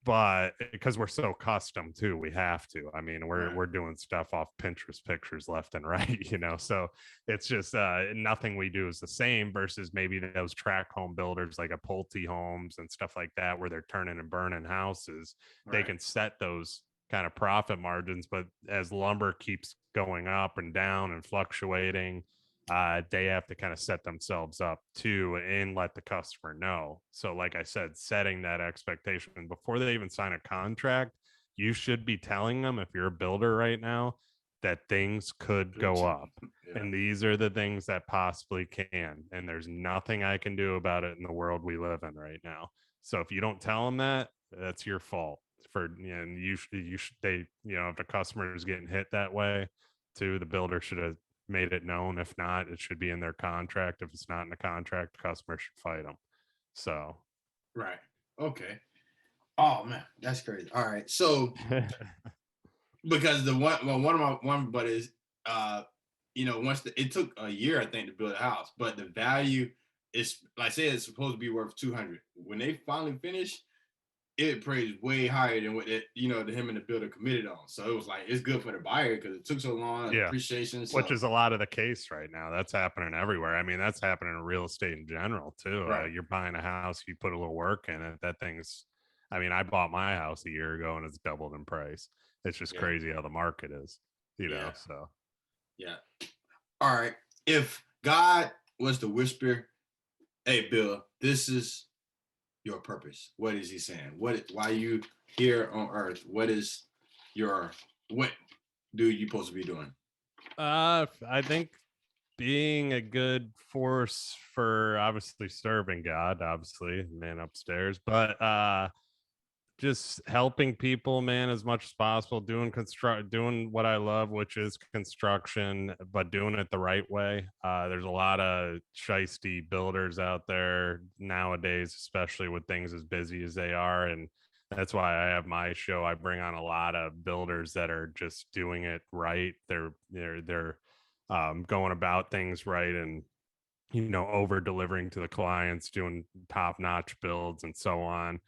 But because we're so custom too, we have to. I mean, we're Right. we're doing stuff off Pinterest pictures left and right, So it's just nothing we do is the same versus maybe those track home builders like a Pulte Homes and stuff like that, where they're turning and burning houses. They Right. can set those kind of profit margins, but as lumber keeps going up and down and fluctuating, they have to kind of set themselves up too and let the customer know. So, like I said, setting that expectation before they even sign a contract, you should be telling them if you're a builder right now that things could go up. Yeah. And these are the things that possibly can. And there's nothing I can do about it in the world we live in right now. So if you don't tell them that, that's your fault. And if the customer is getting hit that way too, the builder should have made it known. If not, it should be in their contract. If it's not in the contract, the customer should fight them. So, Right. Okay. Oh man, that's crazy. All right. So because the one of my one buddies, it took a year I think to build a house, but the value is like I said, it's supposed to be worth 200. When they finally finished, it praised way higher than what him and the builder committed on. So it was like it's good for the buyer because it took so long, yeah, appreciation. which So is a lot of the case right now. That's happening everywhere. I mean, that's happening in real estate in general too. right, You're buying a house, you put a little work in it. That thing's, I mean, I bought my house a year ago and it's doubled in price. It's just yeah, crazy how the market is. yeah, So yeah. All right. If God was to whisper, "Hey, Bill, this is your purpose," what is He saying? Why are you here on Earth? What do you supposed to be doing? I think being a good force for obviously serving God, obviously, man upstairs, but just helping people, man, as much as possible, doing what I love, which is construction, but doing it the right way. There's a lot of shisty builders out there nowadays, especially with things as busy as they are. And that's why I have my show. I bring on a lot of builders that are just doing it right. They're going about things right and over delivering to the clients, doing top notch builds and so on.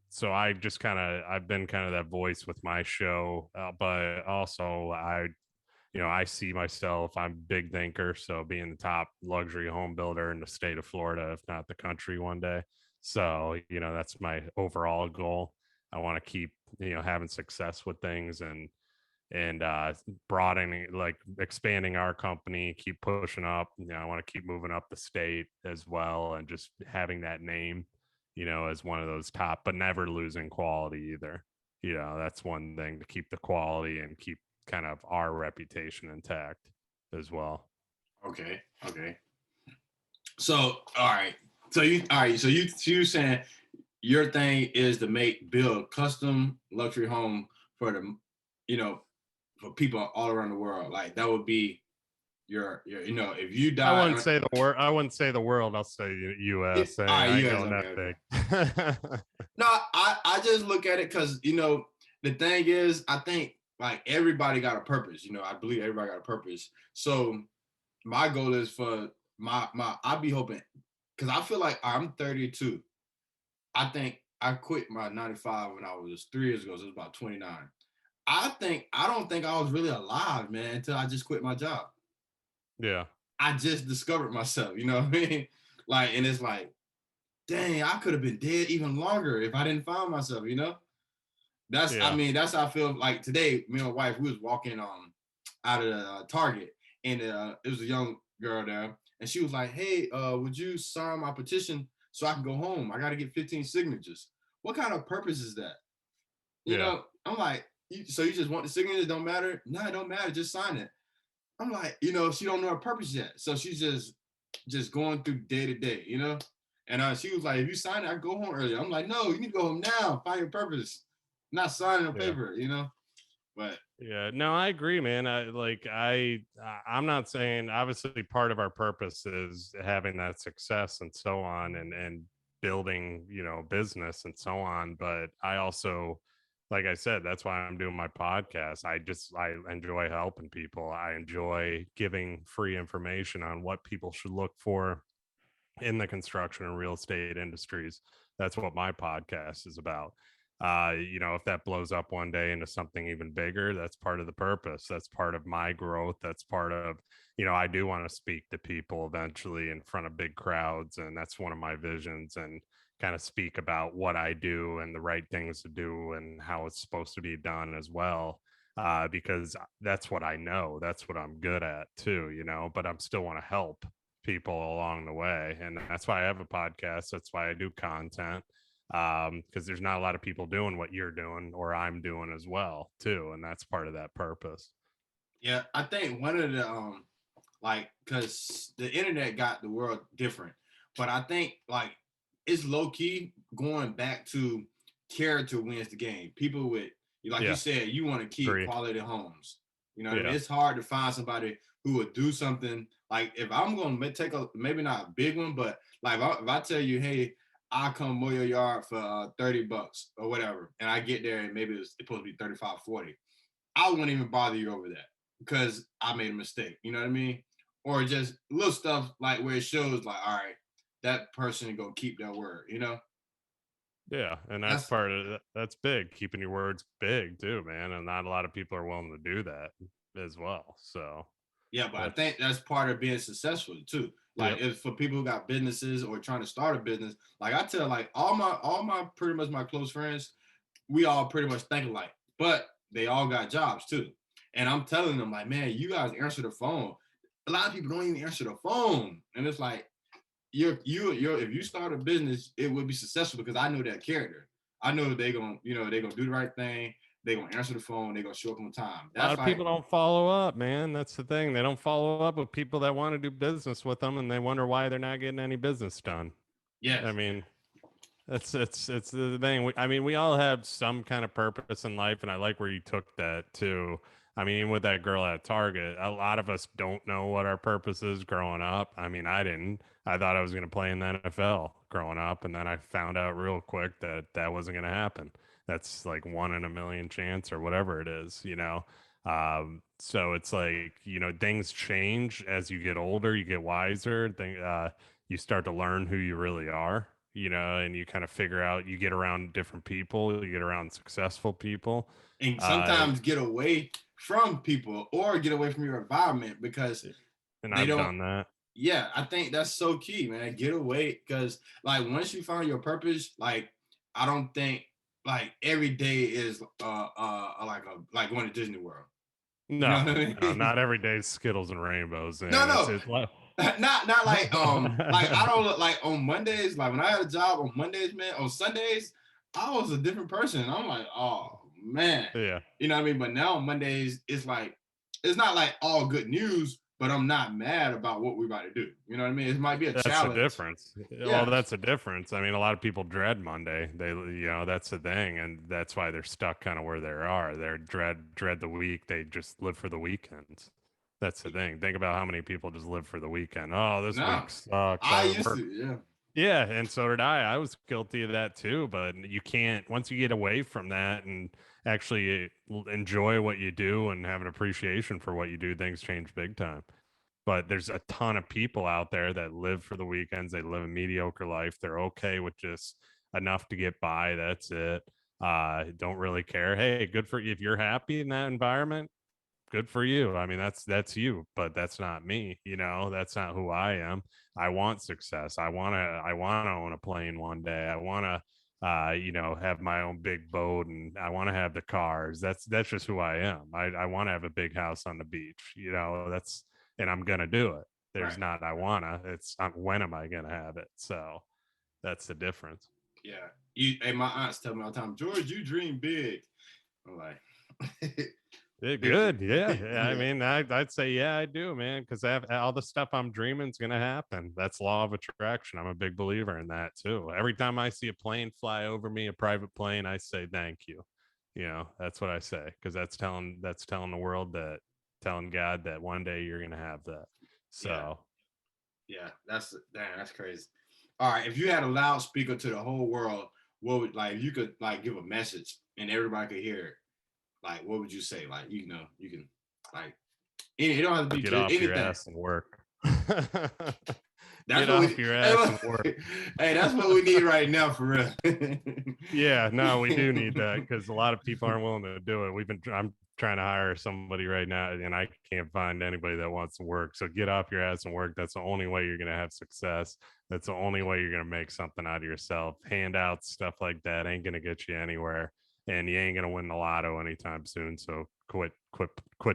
So I've been kind of that voice with my show, but also I see myself, I'm a big thinker, so being the top luxury home builder in the state of Florida, if not the country one day. So that's my overall goal. I want to keep having success with things and broadening, like expanding our company, keep pushing up. I want to keep moving up the state as well, and just having that name as one of those top, but never losing quality either. That's one thing, to keep the quality and keep kind of our reputation intact as well. Okay. So all right. So you saying your thing is to build custom luxury home for the, for people all around the world. Like that would be your if you die. I wouldn't say the word. I wouldn't say the world. I'll say U.S. All right, I ain't you guys, going that okay. big. No, I just look at it because the thing is, I think like everybody got a purpose. I believe everybody got a purpose. So my goal is for my I'll be hoping, because I feel like I'm 32. I think I quit my 9 to 5 when I was 3 years ago, so it was about 29. I don't think I was really alive, man, until I just quit my job. Yeah. I just discovered myself, you know what I mean? Like, and it's like, dang, I could have been dead even longer if I didn't find myself, I mean, that's how I feel. Like today, me and my wife, we was walking out of the Target, and it was a young girl there, and she was like, "Hey, would you sign my petition so I can go home? I got to get 15 signatures." What kind of purpose is that? I'm like, so you just want the signatures? Don't matter? No, it don't matter. Just sign it. I'm like, she don't know her purpose yet, so she's just going through day to day, And she was like, if you sign it, I go home early. I'm like, no, you need to go home now. Find your purpose, not signing on paper, But yeah, no, I agree, man. I'm not saying, obviously part of our purpose is having that success and so on, and building, business and so on. But I also, like I said, that's why I'm doing my podcast. I enjoy helping people. I enjoy giving free information on what people should look for in the construction and real estate industries. That's what my podcast is about. If that blows up one day into something even bigger, that's part of the purpose. That's part of my growth. That's part of, I do want to speak to people eventually in front of big crowds. And that's one of my visions, and kind of speak about what I do and the right things to do and how it's supposed to be done as well. Because that's what I know. That's what I'm good at too, but I'm still want to help people along the way, and that's why I have a podcast. That's why I do content, because there's not a lot of people doing what you're doing or I'm doing as well too, and that's part of that purpose. yeah, I think one of the because the internet got the world different, but I think like it's low key going back to character wins the game. People with, like you said, you want to keep quality homes. What I mean? It's hard to find somebody who would do something. Like if I'm gonna take maybe not a big one, but like if I tell you, hey, I'll come mow your yard for $30 or whatever, and I get there and maybe it's supposed to be 35, 40, I wouldn't even bother you over that because I made a mistake. You know what I mean? Or just little stuff like where it shows like, all right, that person gonna keep their word. Yeah, and that's part of it. That's big, keeping your words big too, man, and not a lot of people are willing to do that as well. So yeah, but I think that's part of being successful too. Like if for people who got businesses or trying to start a business, like I tell like all my pretty much my close friends, we all pretty much think alike, but they all got jobs too. And I'm telling them like, man, you guys answer the phone. A lot of people don't even answer the phone, and it's like you're if you start a business, it will be successful because I know that character. I know they're gonna do the right thing. They're gonna answer the phone. They're gonna show up on time. a lot of people don't follow up, man. That's the thing. They don't follow up with people that want to do business with them, and they wonder why they're not getting any business done. Yes. I mean, it's the thing. We all have some kind of purpose in life, and I like where you took that too. I mean, with that girl at Target, a lot of us don't know what our purpose is growing up. I mean, I didn't. I thought I was going to play in the NFL growing up, and then I found out real quick that that wasn't going to happen. That's like 1 in a million chance or whatever it is. So it's like, things change as you get older, you get wiser, you start to learn who you really are, and you kind of figure out, you get around different people, you get around successful people. And sometimes get away from people or get away from your environment because I've done that. Yeah, I think that's so key, man. Get away, because like once you find your purpose, like I don't think like every day is like going to Disney World. No, no, not every day Skittles and rainbows. Man. No, it's like... not like like I don't like on Mondays, like when I had a job on Mondays, man, on Sundays, I was a different person. I'm like, oh man, Yeah. you know what I mean? But now Mondays, it's like, it's not like all good news, but I'm not mad about what we're about to do. You know what I mean? It might be a That's the challenge. difference. Well, Yeah. that's a difference. I mean, a lot of people dread Monday. That's the thing, and that's why they're stuck kind of where they are. They're dread the week. They just live for the weekends. That's the thing. Think about how many people just live for the weekend. Oh, this No, week sucks. I I used work. to, yeah. Yeah, and so did I. I was guilty of that too, but you can't once you get away from that and actually enjoy what you do and have an appreciation for what you do, things change big time. But there's a ton of people out there that live for the weekends. They live a mediocre life. They're okay with just enough to get by. That's it. Don't really care. Hey, good for you. If you're happy in that environment, good for you. I mean, that's you, but that's not me. That's not who I am. I want success. I wanna own a plane one day. I wanna have my own big boat, and I want to have the cars. That's just who I am. I want to have a big house on the beach. That's and I'm gonna do it. There's Right. not I wanna. It's when am I gonna have it? So that's the difference. Yeah. Hey, my aunts tell me all the time, George, you dream big. I'm like, Yeah, big good. Yeah. I yeah. mean, I'd say, yeah, I do, man, because all the stuff I'm dreaming is going to happen. That's law of attraction. I'm a big believer in that too. Every time I see a plane fly over me, a private plane, I say, thank you. That's what I say, because that's telling the world telling God that one day you're going to have that. Yeah. So Yeah. That's crazy. All right. If you had a loudspeaker to the whole world, what would, like, you could like give a message and everybody could hear it, like, what would you say? Like, you can, like, it don't have to be get just off your anything. ass and work. That's Get what we off your hey, ass and work. hey, that's what we need right now for real. Yeah, no, we do need that because a lot of people aren't willing to do it. I'm trying to hire somebody right now, and I can't find anybody that wants to work. So get off your ass and work. That's the only way you're going to have success. That's the only way you're going to make something out of yourself. Handouts, stuff like that ain't going to get you anywhere, and you ain't going to win the lotto anytime soon. So quit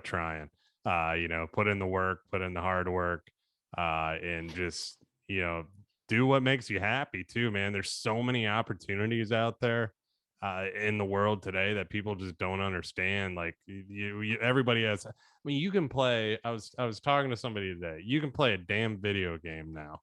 trying. Put in the work, put in the hard work, and just you know do what makes you happy too, man. There's so many opportunities out there in the world today that people just don't understand. Like everybody has. I mean, you can play. I was talking to somebody today. You can play a damn video game now.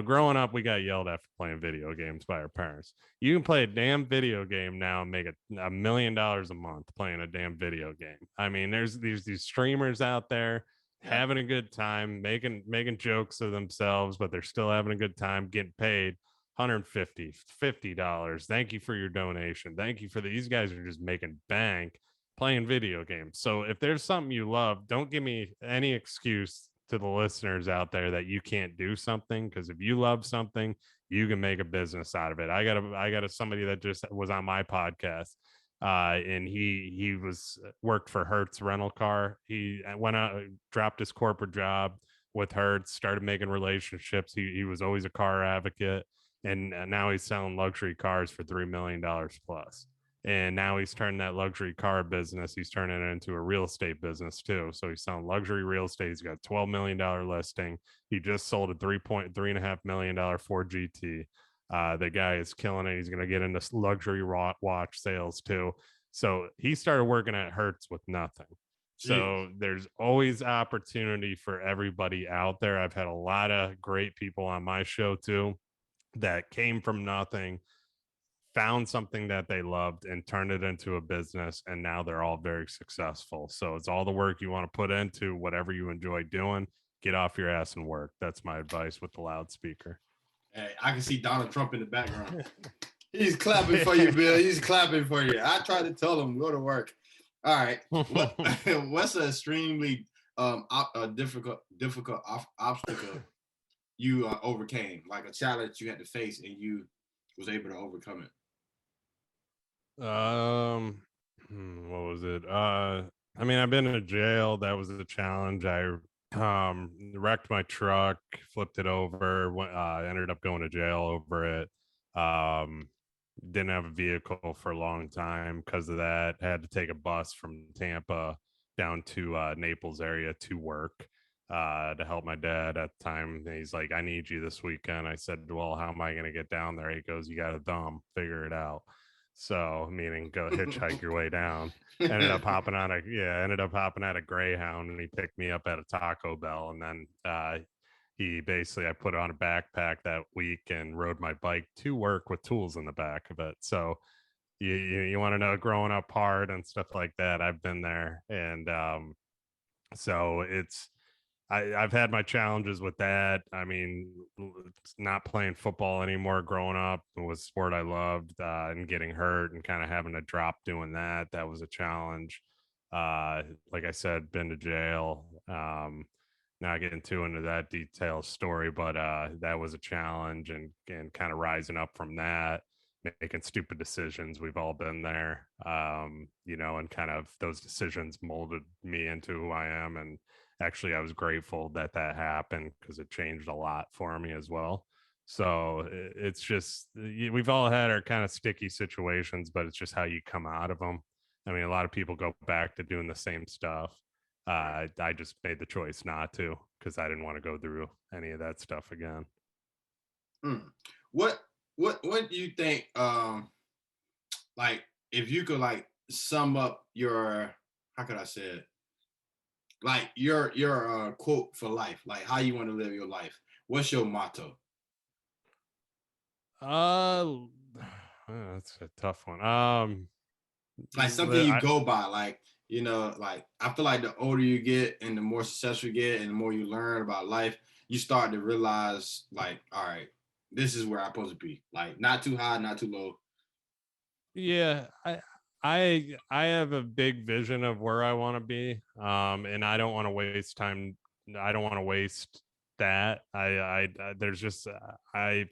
Growing up, we got yelled at for playing video games by our parents. You can play a damn video game now and make $1 million a month playing a damn video game. I mean, there's these streamers out there Yeah. having a good time, making jokes of themselves, but they're still having a good time, getting paid 150 $50. Thank you for your donation. Thank you for these guys are just making bank playing video games. So if there's something you love, don't give me any excuse to the listeners out there that you can't do something, because if you love something, you can make a business out of it. I got somebody that just was on my podcast, and he was worked for Hertz rental car. He went out, dropped his corporate job with Hertz, started making relationships. He was always a car advocate, and now he's selling luxury cars for $3 million plus. And now he's turning that luxury car business, he's turning it into a real estate business too. So he's selling luxury real estate. He's got a $12 million listing. He just sold a $3.5 million Ford GT. The guy is killing it. He's going to get into luxury watch sales too. So he started working at Hertz with nothing. Jeez. So there's always opportunity for everybody out there. I've had a lot of great people on my show too that came from nothing, found something that they loved and turned it into a business, and now they're all very successful. So it's all the work you want to put into whatever you enjoy doing. Get off your ass and work. That's my advice with the loudspeaker. Hey, I can see Donald Trump in the background. He's clapping for you, Bill. He's clapping for you. I tried to tell him go to work. All right. What's an extremely difficult obstacle you overcame, like a challenge you had to face and you was able to overcome What was it? I mean, I've been in jail. That was a challenge. I wrecked my truck, flipped it over, ended up going to jail over it. Didn't have a vehicle for a long time because of that. Had to take a bus from Tampa down to Naples area to work to help my dad at the time. And he's like, I need you this weekend. I said, well, how am I going to get down there? He goes, you got a thumb, figure it out. So meaning go hitchhike your way down. Ended up hopping on a Greyhound, and he picked me up at a Taco Bell, and then I put on a backpack that week and rode my bike to work with tools in the back of it. So you want to know, growing up hard and stuff like that, I've been there. And so I've had my challenges with that. I mean, not playing football anymore growing up was a sport I loved, and getting hurt and kind of having to drop doing that. That was a challenge. Like I said, been to jail. Not getting too into that detailed story, but that was a challenge, and kind of rising up from that, making stupid decisions. We've all been there, and kind of those decisions molded me into who I am. And actually, I was grateful that that happened because it changed a lot for me as well. So it's just, we've all had our kind of sticky situations, but it's just how you come out of them. I mean, a lot of people go back to doing the same stuff. I just made the choice not to, because I didn't want to go through any of that stuff again. Mm. What what do you think? Like, if you could like sum up your, how could I say it? Like your quote for life, like how you want to live your life. What's your motto? Uh, that's a tough one. Like something you I go by, like, like I feel like the older you get and the more successful you get and the more you learn about life, you start to realize, like, all right, this is where I'm supposed to be. Like, not too high, not too low. Yeah, I have a big vision of where I want to be, and I don't want to waste time. I don't want to waste that. There's just I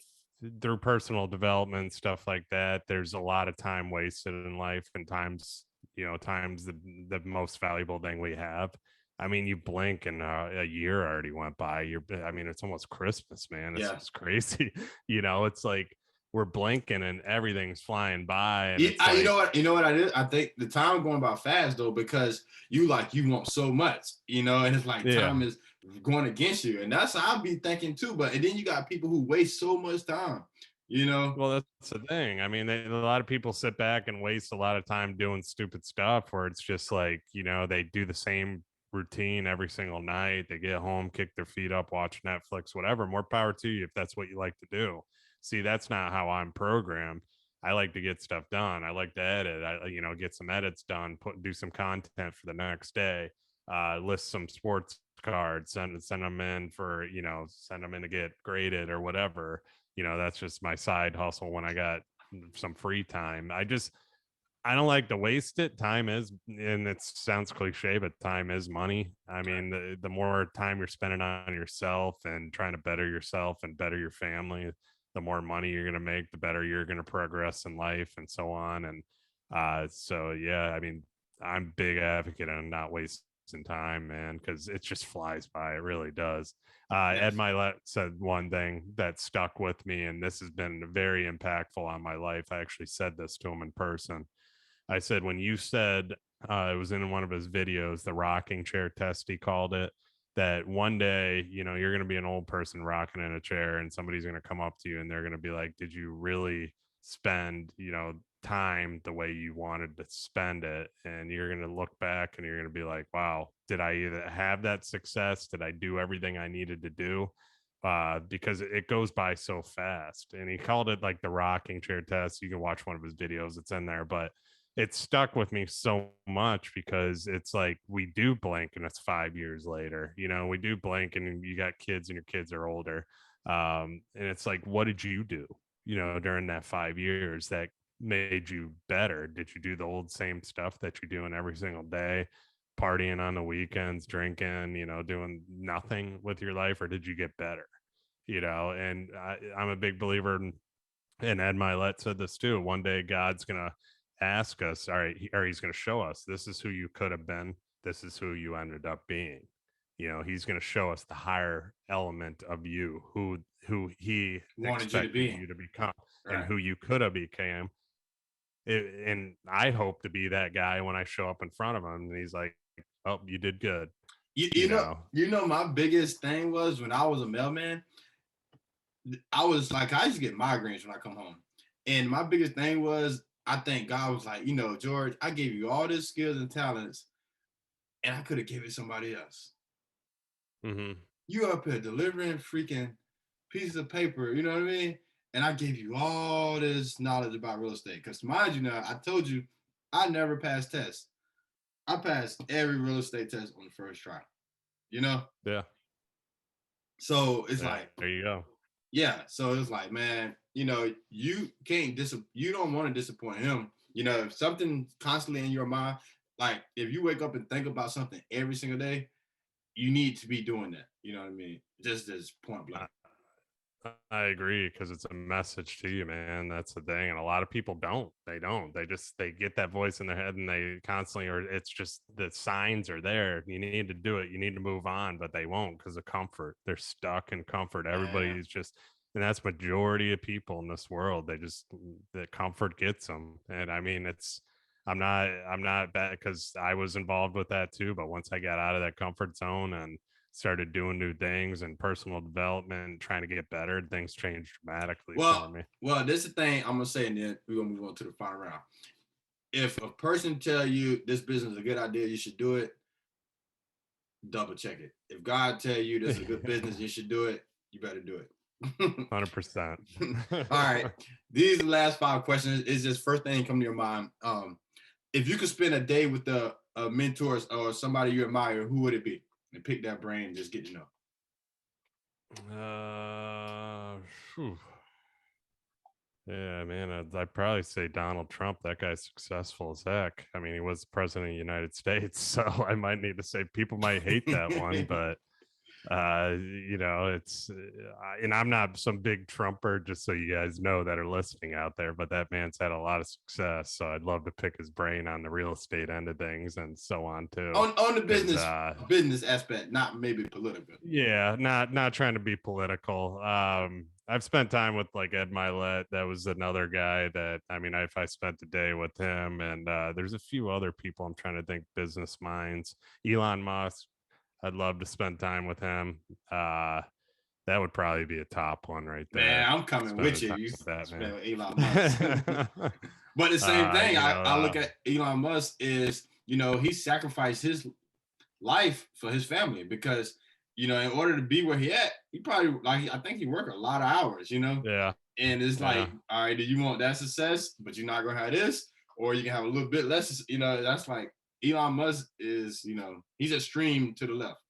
through personal development stuff like that. There's a lot of time wasted in life, and times the most valuable thing we have. I mean, you blink and a year already went by. I mean, it's almost Christmas, man. It's Yeah. just crazy. It's like we're blinking and everything's flying by, and You, it's you know like, what? You know what I did? I think the time going by fast though, because you want so much, and it's like yeah, time is going against you, and that's how I be thinking too. But and then you got people who waste so much time, you know. well, that's the thing. I mean, a lot of people sit back and waste a lot of time doing stupid stuff where it's just like, they do the same routine every single night. They get home, kick their feet up, watch Netflix, whatever. More power to you if that's what you like to do. See, that's not how I'm programmed. I like to get stuff done. I like to edit. Get some edits done, do some content for the next day, list some sports cards, send them in for, send them in to get graded or whatever. That's just my side hustle when I got some free time. I don't like to waste it. Time is, and it sounds cliche, but time is money. I mean, the more time you're spending on yourself and trying to better yourself and better your family, the more money you're going to make, the better you're going to progress in life, and so on. And so, yeah, I mean, I'm big advocate on not wasting time, man, because it just flies by. It really does. Ed Yes. Milet said one thing that stuck with me, and this has been very impactful on my life. I actually said this to him in person. I said, when you said, it was in one of his videos, the rocking chair test, he called it, that one day, you're going to be an old person rocking in a chair, and somebody's going to come up to you and they're going to be like, did you really spend, time the way you wanted to spend it? And you're going to look back and you're going to be like, wow, did I either have that success? Did I do everything I needed to do? Because it goes by so fast. And he called it like the rocking chair test. You can watch one of his videos, it's in there. But it stuck with me so much because it's like we do blink and it's 5 years later. We do blink and you got kids and your kids are older. And it's like, what did you do, during that 5 years that made you better? Did you do the old same stuff that you're doing every single day, partying on the weekends, drinking, doing nothing with your life, or did you get better? And I'm a big believer in, and Ed Milet said this too. One day God's gonna ask us, all right, or he's gonna show us, this is who you could have been, this is who you ended up being. He's gonna show us the higher element of you, who he Wanted you to expected be you to become, and right. who you could have became. And I hope to be that guy when I show up in front of him and he's like, oh, you did good. You, you you know, know you know, my biggest thing was when I was a mailman. I was like, I used to get migraines when I come home, and my biggest thing was I think God was like, George, I gave you all these skills and talents, and I could have given it somebody else. Mm-hmm. You up here delivering freaking pieces of paper, you know what I mean? And I gave you all this knowledge about real estate. Because mind you now, I told you I never passed tests. I passed every real estate test on the first try, you know? Yeah. So it's Yeah. like, There you go. yeah. So it's like, man, you can't you don't want to disappoint him. If something constantly in your mind, like if you wake up and think about something every single day, you need to be doing that. You know what I mean? Just as point blank. I agree because it's a message to you, man. That's the thing. And a lot of people don't. They don't. They get that voice in their head and they constantly, or it's just the signs are there. You need to do it. You need to move on, but they won't because of comfort. They're stuck in comfort. Everybody's just, and that's majority of people in this world. The comfort gets them. And I mean, I'm not bad because I was involved with that too. But once I got out of that comfort zone and started doing new things and personal development, trying to get better, things changed dramatically for me. Well, this is the thing I'm gonna say, and then we're gonna move on to the final round. If a person tell you this business is a good idea, you should do it. Double check it. If God tell you this is a good business, you should do it. You better do it. 100%. All right. These are the last 5 questions. It's just first thing come to your mind. If you could spend a day with a mentor or somebody you admire, who would it be? And pick that brain and just get to know. Yeah, man, I'd probably say Donald Trump. That guy's successful as heck. I mean, he was president of the United States, so I might need to say people might hate that one, but it's and I'm not some big Trumper, just so you guys know that are listening out there, but that man's had a lot of success, so I'd love to pick his brain on the real estate end of things and so on too. On the business aspect, not maybe political. Yeah, not trying to be political. I've spent time with like Ed Milet. That was another guy that, I mean, if I spent the day with him, and there's a few other people I'm trying to think, business minds. Elon Musk, I'd love to spend time with him. That would probably be a top one right there. Man, I'm coming with you. You spend with Elon Musk. But the same thing, I look at Elon Musk is, he sacrificed his life for his family because, in order to be where he at, he probably, I think he worked a lot of hours, Yeah. And it's like, all right, do you want that success, but you're not going to have this, or you can have a little bit less, that's like Elon Musk is, he's extreme to the left.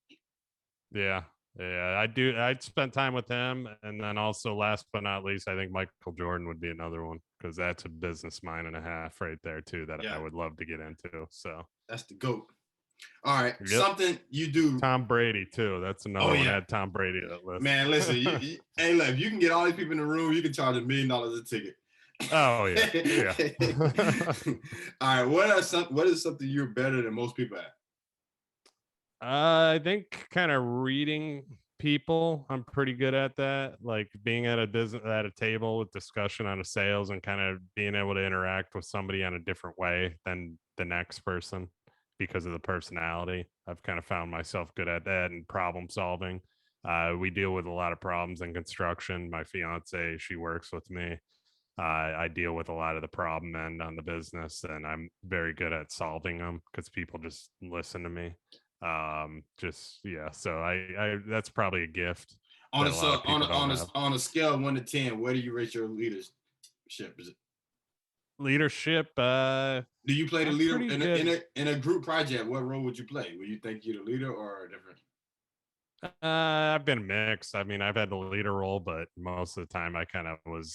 Yeah. I'd spend time with him. And then also, last but not least, I think Michael Jordan would be another one, because that's a business mind and a half right there too that I would love to get into. So that's the GOAT. All right. Yep. Something you do. Tom Brady too. That's another one. Add Tom Brady to that list. Man, listen, hey, look, if you can get all these people in the room, you can charge $1 million a ticket. Oh yeah. All right. What is something you're better than most people at? I think kind of reading people. I'm pretty good at that. Like being at a table with discussion on a sales and kind of being able to interact with somebody on a different way than the next person because of the personality. I've kind of found myself good at that, and problem solving. We deal with a lot of problems in construction. My fiance, she works with me. I deal with a lot of the problem end on the business, and I'm very good at solving them because people just listen to me. So I that's probably a gift. On a scale of 1 to 10, where do you rate your leadership? Is it leadership? Do you play the leader in a group project? What role would you play? Would you think you're the leader or different? I've been mixed. I mean, I've had the leader role, but most of the time I kind of was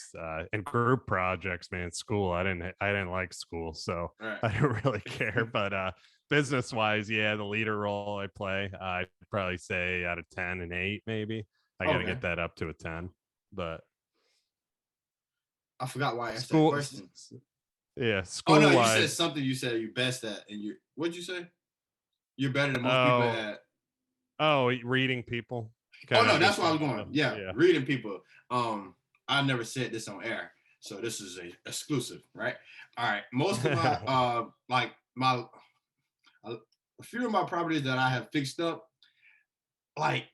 in group projects, man. School, I didn't like school, so I didn't really care. But business wise, yeah, the leader role I play, I'd probably say out of 10, an 8, maybe. I got to get that up to a 10. But I forgot why I asked that question. Yeah, school. Oh no, you said something. You said you're best at, and what'd you say? You're better than most people at. Oh, reading people. Oh no, that's where I was going. Yeah, reading people. I never said this on air, so this is a exclusive, right? All right. Most of my a few of my properties that I have fixed up, like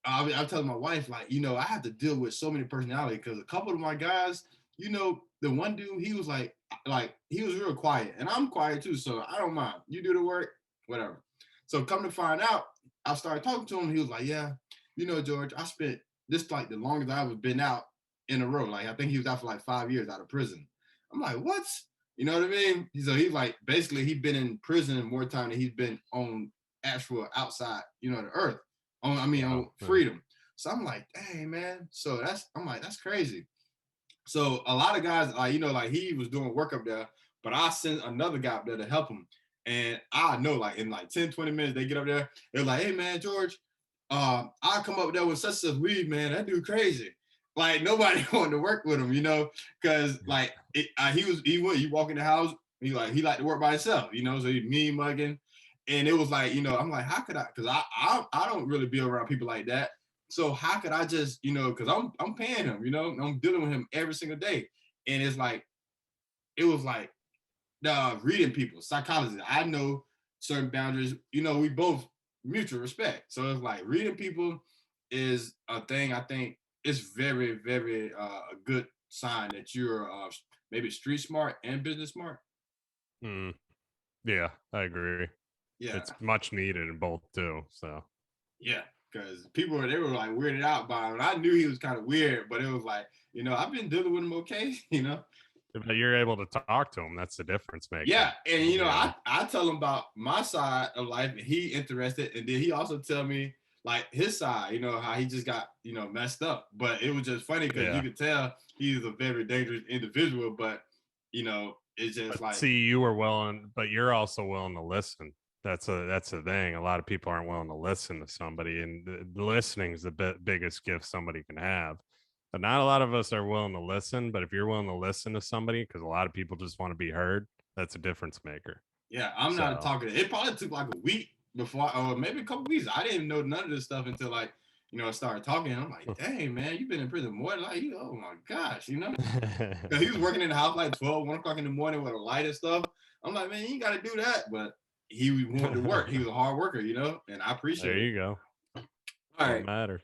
I'm telling my wife, like, I have to deal with so many personalities because a couple of my guys, the one dude, he was like, like he was real quiet, and I'm quiet too, so I don't mind. You do the work, whatever. So come to find out, I started talking to him. He was like, "Yeah, George, I spent this like the longest I ever been out in a row. Like I think he was out for like 5 years out of prison." I'm like, "What?" You know what I mean? So he's like, basically, he's been in prison more time than he's been on actual outside, the earth. On freedom. So I'm like, dang, man. So I'm like, that's crazy. So a lot of guys, like he was doing work up there, but I sent another guy up there to help him. And I know, like in like 10, 20 minutes, they get up there. They're like, hey man, George, I come up there with such weed, man. That dude crazy. Like nobody wanted to work with him, because like he walk in the house, he liked to work by himself, so he mean mugging. And it was like, I'm like, how could I? Because I don't really be around people like that. So how could I just, because I'm paying him, I'm dealing with him every single day. And it's like, it was like reading people, psychology. I know certain boundaries, we both mutual respect. So it's like reading people is a thing. I think it's very, very a good sign that you're maybe street smart and business smart. Yeah, I agree. Yeah. It's much needed in both too. So yeah, because people they were like weirded out by him. I knew he was kind of weird, but it was like, I've been dealing with him okay, But you're able to talk to him. That's the difference maker. Yeah, and I tell him about my side of life, and he interested, and then he also tell me like his side, how he just got messed up. But it was just funny because you could tell he's a very dangerous individual, but it's just like, see, you were willing, but you're also willing to listen. That's the thing. A lot of people aren't willing to listen to somebody, and the listening is the biggest gift somebody can have. But not a lot of us are willing to listen. But if you're willing to listen to somebody, because a lot of people just want to be heard, that's a difference maker. Yeah, I'm not a talker. It probably took like a week before, or maybe a couple weeks. I didn't know none of this stuff until like, I started talking. I'm like, dang, man, you've been in prison more than like, oh my gosh, he was working in the house like 12, 1 o'clock in the morning with a light and stuff. I'm like, man, you got to do that. But he wanted to work. He was a hard worker, and I appreciate it. There you go. All right. Matter.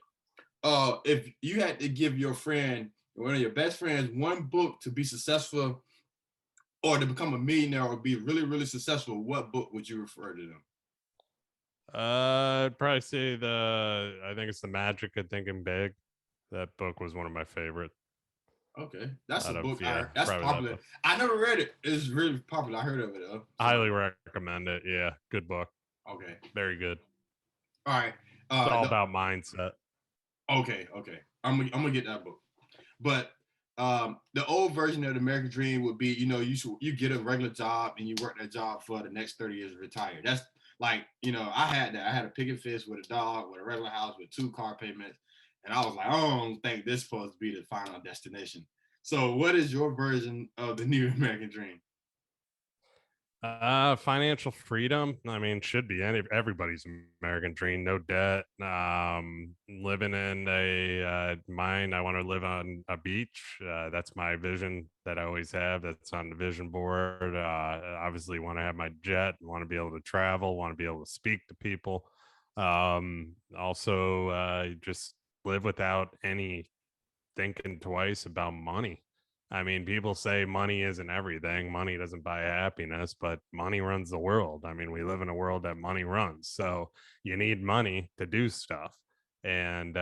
If you had to give your friend, one of your best friends, one book to be successful or to become a millionaire or be really, really successful, what book would you refer to them? I'd probably say I think it's The Magic of Thinking Big. That book was one of my favorites. Okay, that's a book. That's popular. That I never read it. It's really popular. I heard of it though. So. Highly recommend it. Yeah, good book. Okay, very good. All right, it's all about mindset. Okay, I'm gonna get that book. But the old version of the American Dream would be, you get a regular job and you work that job for the next 30 years and retire. That's like, I had that. I had a picket fence with a dog, with a regular house, with 2 car payments. And I was like, I don't think this is supposed to be the final destination. So what is your version of the new American Dream? Financial freedom. I mean, should be everybody's American dream. No debt. Living in a mine. I want to live on a beach. That's my vision that I always have. That's on the vision board. Obviously, want to have my jet. Want to be able to travel. Want to be able to speak to people. Also, just live without any thinking twice about money. I mean, people say money isn't everything. Money doesn't buy happiness, but money runs the world. I mean, we live in a world that money runs. So you need money to do stuff. And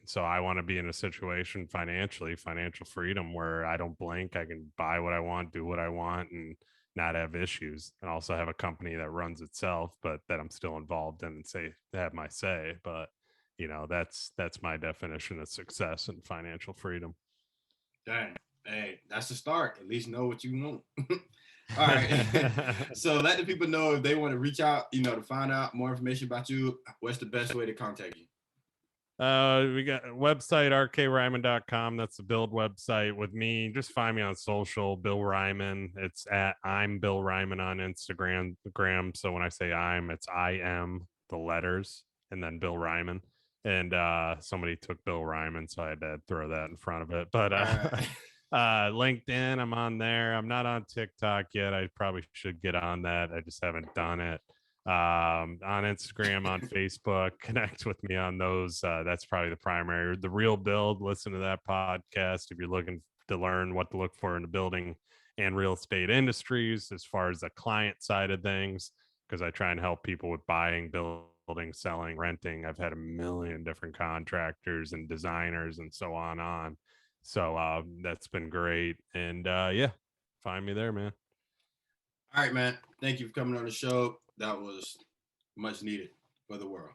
so I want to be in a situation financial freedom, where I don't blink. I can buy what I want, do what I want, and not have issues. And also have a company that runs itself, but that I'm still involved in and have my say. But that's my definition of success and financial freedom. Dang. Hey, that's the start. At least know what you want. All right. So let the people know if they want to reach out, to find out more information about you. What's the best way to contact you? We got a website, rkreiman.com. That's the build website with me. Just find me on social, Bill Reiman. It's at I'm Bill Reiman on Instagram. So when I say it's I am the letters and then Bill Reiman. And somebody took Bill Reiman, so I had to throw that in front of it. But LinkedIn, I'm on there. I'm not on TikTok yet. I probably should get on that. I just haven't done it. on Instagram, on Facebook. Connect with me on those. That's probably the primary. The Real Build. Listen to that podcast if you're looking to learn what to look for in the building and real estate industries as far as the client side of things, because I try and help people with buying, building, selling, renting. I've had a million different contractors and designers and so on. So that's been great. And yeah, find me there, man. All right, man. Thank you for coming on the show. That was much needed for the world.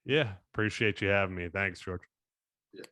Yeah, appreciate you having me. Thanks, George. Yeah.